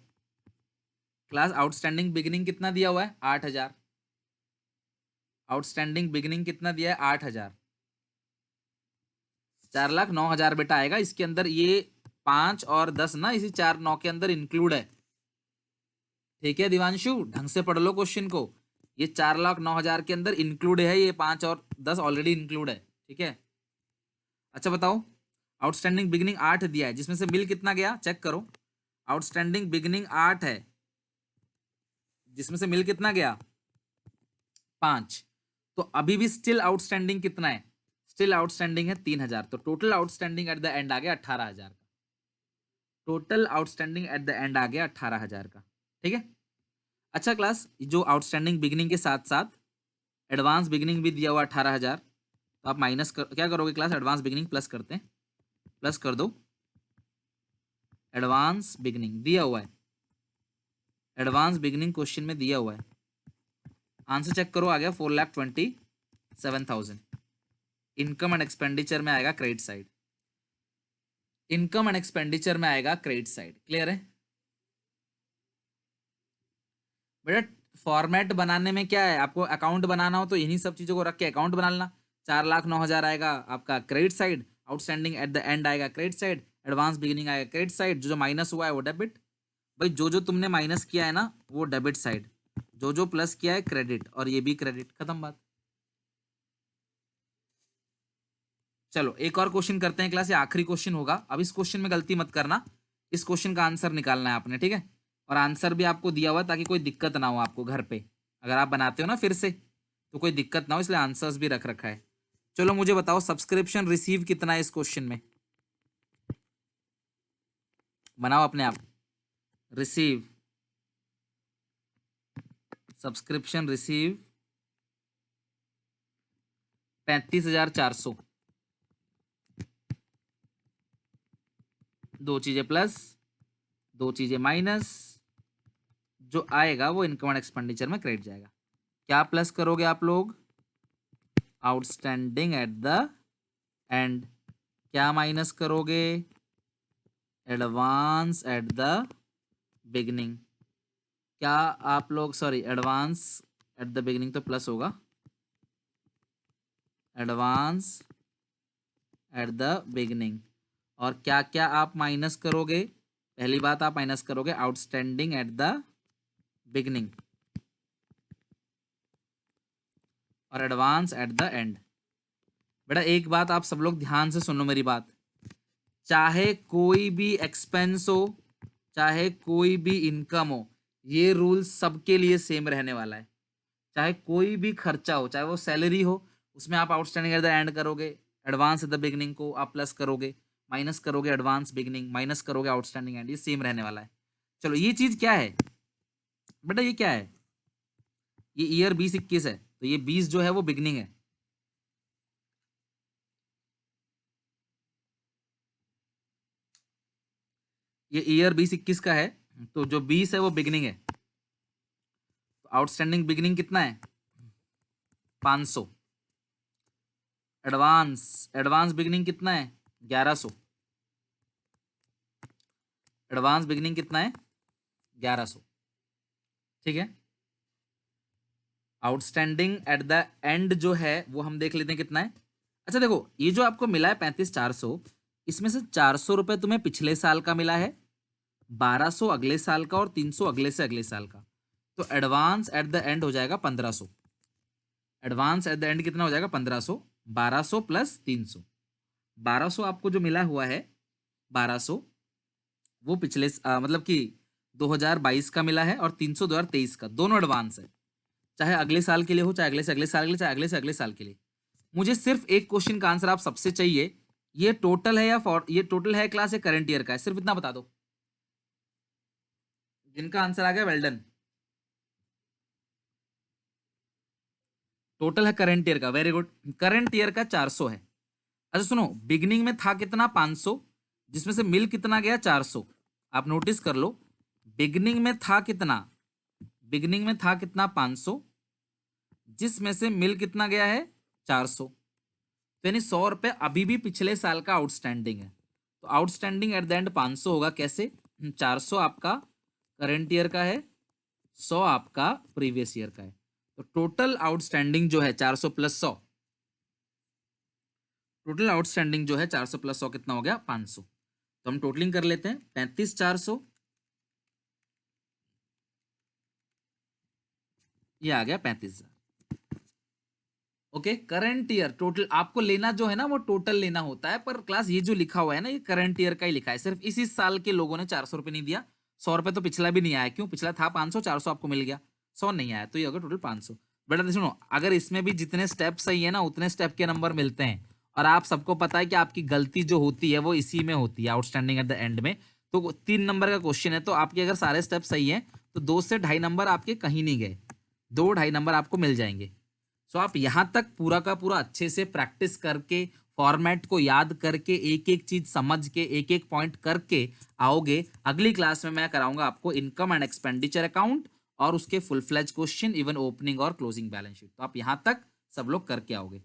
क्लास? आउटस्टैंडिंग बिगिनिंग कितना दिया हुआ है? 8,000। आउटस्टैंडिंग बिगिनिंग कितना दिया है? 8,000। 4,09,000 बेटा आएगा इसके अंदर, ये 5 और 10 ना इसी 4,9 के अंदर इंक्लूड है। ठीक है दिवांशु, ढंग से पढ़ लो क्वेश्चन को। ये 4,09,000 के अंदर इंक्लूड है, ये 5 और 10 ऑलरेडी इंक्लूड है, ठीक है। अच्छा बताओ, आउटस्टैंडिंग बिगनिंग 8 दिया है, जिसमें से मिल कितना गया चेक करो। आउटस्टैंडिंग बिगनिंग 8 है, जिसमें से मिल कितना गया 5। तो अभी भी स्टिल आउटस्टैंडिंग कितना है, स्टिल आउटस्टैंडिंग है 3,000। तो total outstanding at the end आ गया 18,000 का। Total outstanding at the end आ गया 18,000 का, ठीक है। अच्छा क्लास, जो आउटस्टैंडिंग बिगनिंग के साथ साथ एडवांस बिगनिंग भी दिया हुआ 18,000, तो आप माइनस क्या करोगे क्लास, एडवांस बिगनिंग प्लस करते हैं, प्लस कर दो। एडवांस बिगनिंग दिया हुआ है, एडवांस बिगनिंग क्वेश्चन में दिया हुआ है। आंसर चेक करो, आ गया 4,27,000। इनकम एंड एक्सपेंडिचर में आएगा credit side, income and expenditure में आएगा क्रेडिट साइड। क्लियर है बेटा? फॉर्मेट बनाने में क्या है, आपको अकाउंट बनाना हो तो इन्हीं सब चीजों को रख के अकाउंट बना लेना। 4,09,000 आएगा आपका credit side, outstanding at the and आएगा क्रेडिट साइड, एडवांस बिगिनिंग आएगा क्रेडिट साइड, जो जो माइनस हुआ है वो डेबिट। भाई जो जो तुमने माइनस किया है ना वो डेबिट साइड, जो जो प्लस किया है क्रेडिट, और ये भी क्रेडिट, खत्म बात। चलो एक और क्वेश्चन करते हैं क्लास, ये आखिरी क्वेश्चन होगा। अब इस क्वेश्चन में गलती मत करना, इस क्वेश्चन का आंसर निकालना है आपने, ठीक है। और आंसर भी आपको दिया हुआ ताकि कोई दिक्कत ना हो आपको घर पे, अगर आप बनाते हो ना फिर से तो कोई दिक्कत ना हो, इसलिए आंसर्स भी रख रखा है। चलो मुझे बताओ, सब्सक्रिप्शन रिसीव कितना है इस क्वेश्चन में, बनाओ अपने आप। रिसीव, सब्सक्रिप्शन रिसीव 35,400, दो चीजें प्लस दो चीजें माइनस, जो आएगा वो इनकम एंड एक्सपेंडिचर में क्रेडिट जाएगा। क्या प्लस करोगे आप लोग, आउटस्टैंडिंग एट द एंड। क्या माइनस करोगे, एडवांस एट द बिगनिंग। क्या आप लोग, sorry, advance at the beginning तो प्लस होगा, एडवांस एट द बिगनिंग। और क्या क्या आप माइनस करोगे, पहली बात आप माइनस करोगे आउटस्टैंडिंग एट द बिगनिंग और एडवांस एट द एंड। बेटा एक बात आप सब लोग ध्यान से सुनो मेरी बात, चाहे कोई भी एक्सपेंस हो, चाहे कोई भी इनकम हो, ये रूल सबके लिए सेम रहने वाला है। चाहे कोई भी खर्चा हो, चाहे वो सैलरी हो, उसमें आप आउटस्टैंडिंग एट द एंड करोगे, एडवांस एट द बिगनिंग को आप प्लस करोगे, माइनस करोगे एडवांस बिगनिंग, माइनस करोगे आउटस्टैंडिंग एंड, ये सेम रहने वाला है। चलो ये चीज क्या है बेटा, ये क्या है, ये ईयर 2021 है, तो ये 20 जो है वो बिगनिंग है, ये ईयर 2021 का है, तो जो 20 है वो बिगनिंग है। तो आउटस्टैंडिंग बिगनिंग कितना है 500, एडवांस एडवांस बिगनिंग कितना है 1100, एडवांस बिगनिंग कितना है 1100, ठीक है। आउटस्टैंडिंग एट द एंड जो है वो हम देख लेते हैं कितना है। अच्छा देखो, ये जो आपको मिला है 35,400, इसमें से 400 रुपये तुम्हें पिछले साल का मिला है, 1,200 अगले साल का, और 300 अगले से अगले साल का। तो एडवांस एट द एंड हो जाएगा 1,500, एडवांस एट द एंड कितना हो जाएगा 1,500, 1,200 प्लस 300, 1,200 आपको जो मिला हुआ है 1,200 वो पिछले मतलब कि 2022 का मिला है, और 300 2023 का, दोनों एडवांस है, चाहे अगले साल के लिए हो, चाहे अगले से अगले साल के लिए, चाहे अगले से अगले साल के लिए। मुझे सिर्फ एक क्वेश्चन का आंसर आप सबसे चाहिए, ये टोटल है या ये टोटल है क्लास या करंट ईयर का है, सिर्फ इतना बता दो। जिनका आंसर आ गया वेल डन, टोटल है करंट ईयर का, वेरी गुड। करंट ईयर का 400 है। अच्छा सुनो, बिगनिंग में था कितना 500, जिसमें से मिल कितना गया 400। आप नोटिस कर लो, बिगनिंग में था कितना, बिगनिंग में था कितना 500, जिसमें से मिल कितना गया है 400। तो यानी 100 रुपए अभी भी पिछले साल का आउटस्टैंडिंग है। तो आउटस्टैंडिंग एट द एंड 500 होगा, कैसे, 400 आपका करंट ईयर का है, 100 आपका प्रीवियस ईयर का है। तो टोटल आउटस्टैंडिंग जो है 400 प्लस 100, टोटल आउटस्टैंडिंग जो है 400 प्लस 100 कितना हो गया 500। तो हम टोटलिंग कर लेते हैं, 35,400 ये आ गया 35,000। ओके, करंट ईयर टोटल आपको लेना जो है ना वो टोटल लेना होता है, पर क्लास ये जो लिखा हुआ है ना ये करंट ईयर का ही लिखा है, सिर्फ इसी साल के लोगों ने 400 रुपये नहीं दिया। 100 रुपये तो पिछला भी नहीं आया, क्यों, पिछला था 500, 400 आपको मिल गया, 100 नहीं आया, तो ये होगा टोटल 500। बेटा सुनो, अगर इसमें भी जितने स्टेप सही है ना उतने स्टेप के नंबर मिलते हैं, और आप सबको पता है कि आपकी गलती जो होती है वो इसी में होती है, आउटस्टैंडिंग एट द एंड में। तो 3 नंबर का क्वेश्चन है, तो आपके अगर सारे स्टेप सही है तो 2 से 2.5 नंबर आपके कहीं नहीं गए, 2-2.5 नंबर आपको मिल जाएंगे। सो आप यहां तक पूरा का पूरा अच्छे से प्रैक्टिस करके, फॉर्मेट को याद करके, एक एक चीज समझ के, एक एक पॉइंट करके आओगे। अगली क्लास में मैं कराऊंगा आपको इनकम एंड एक्सपेंडिचर अकाउंट और उसके full fledged question, even opening और क्लोजिंग बैलेंस शीट। तो आप यहां तक सब लोग करके आओगे।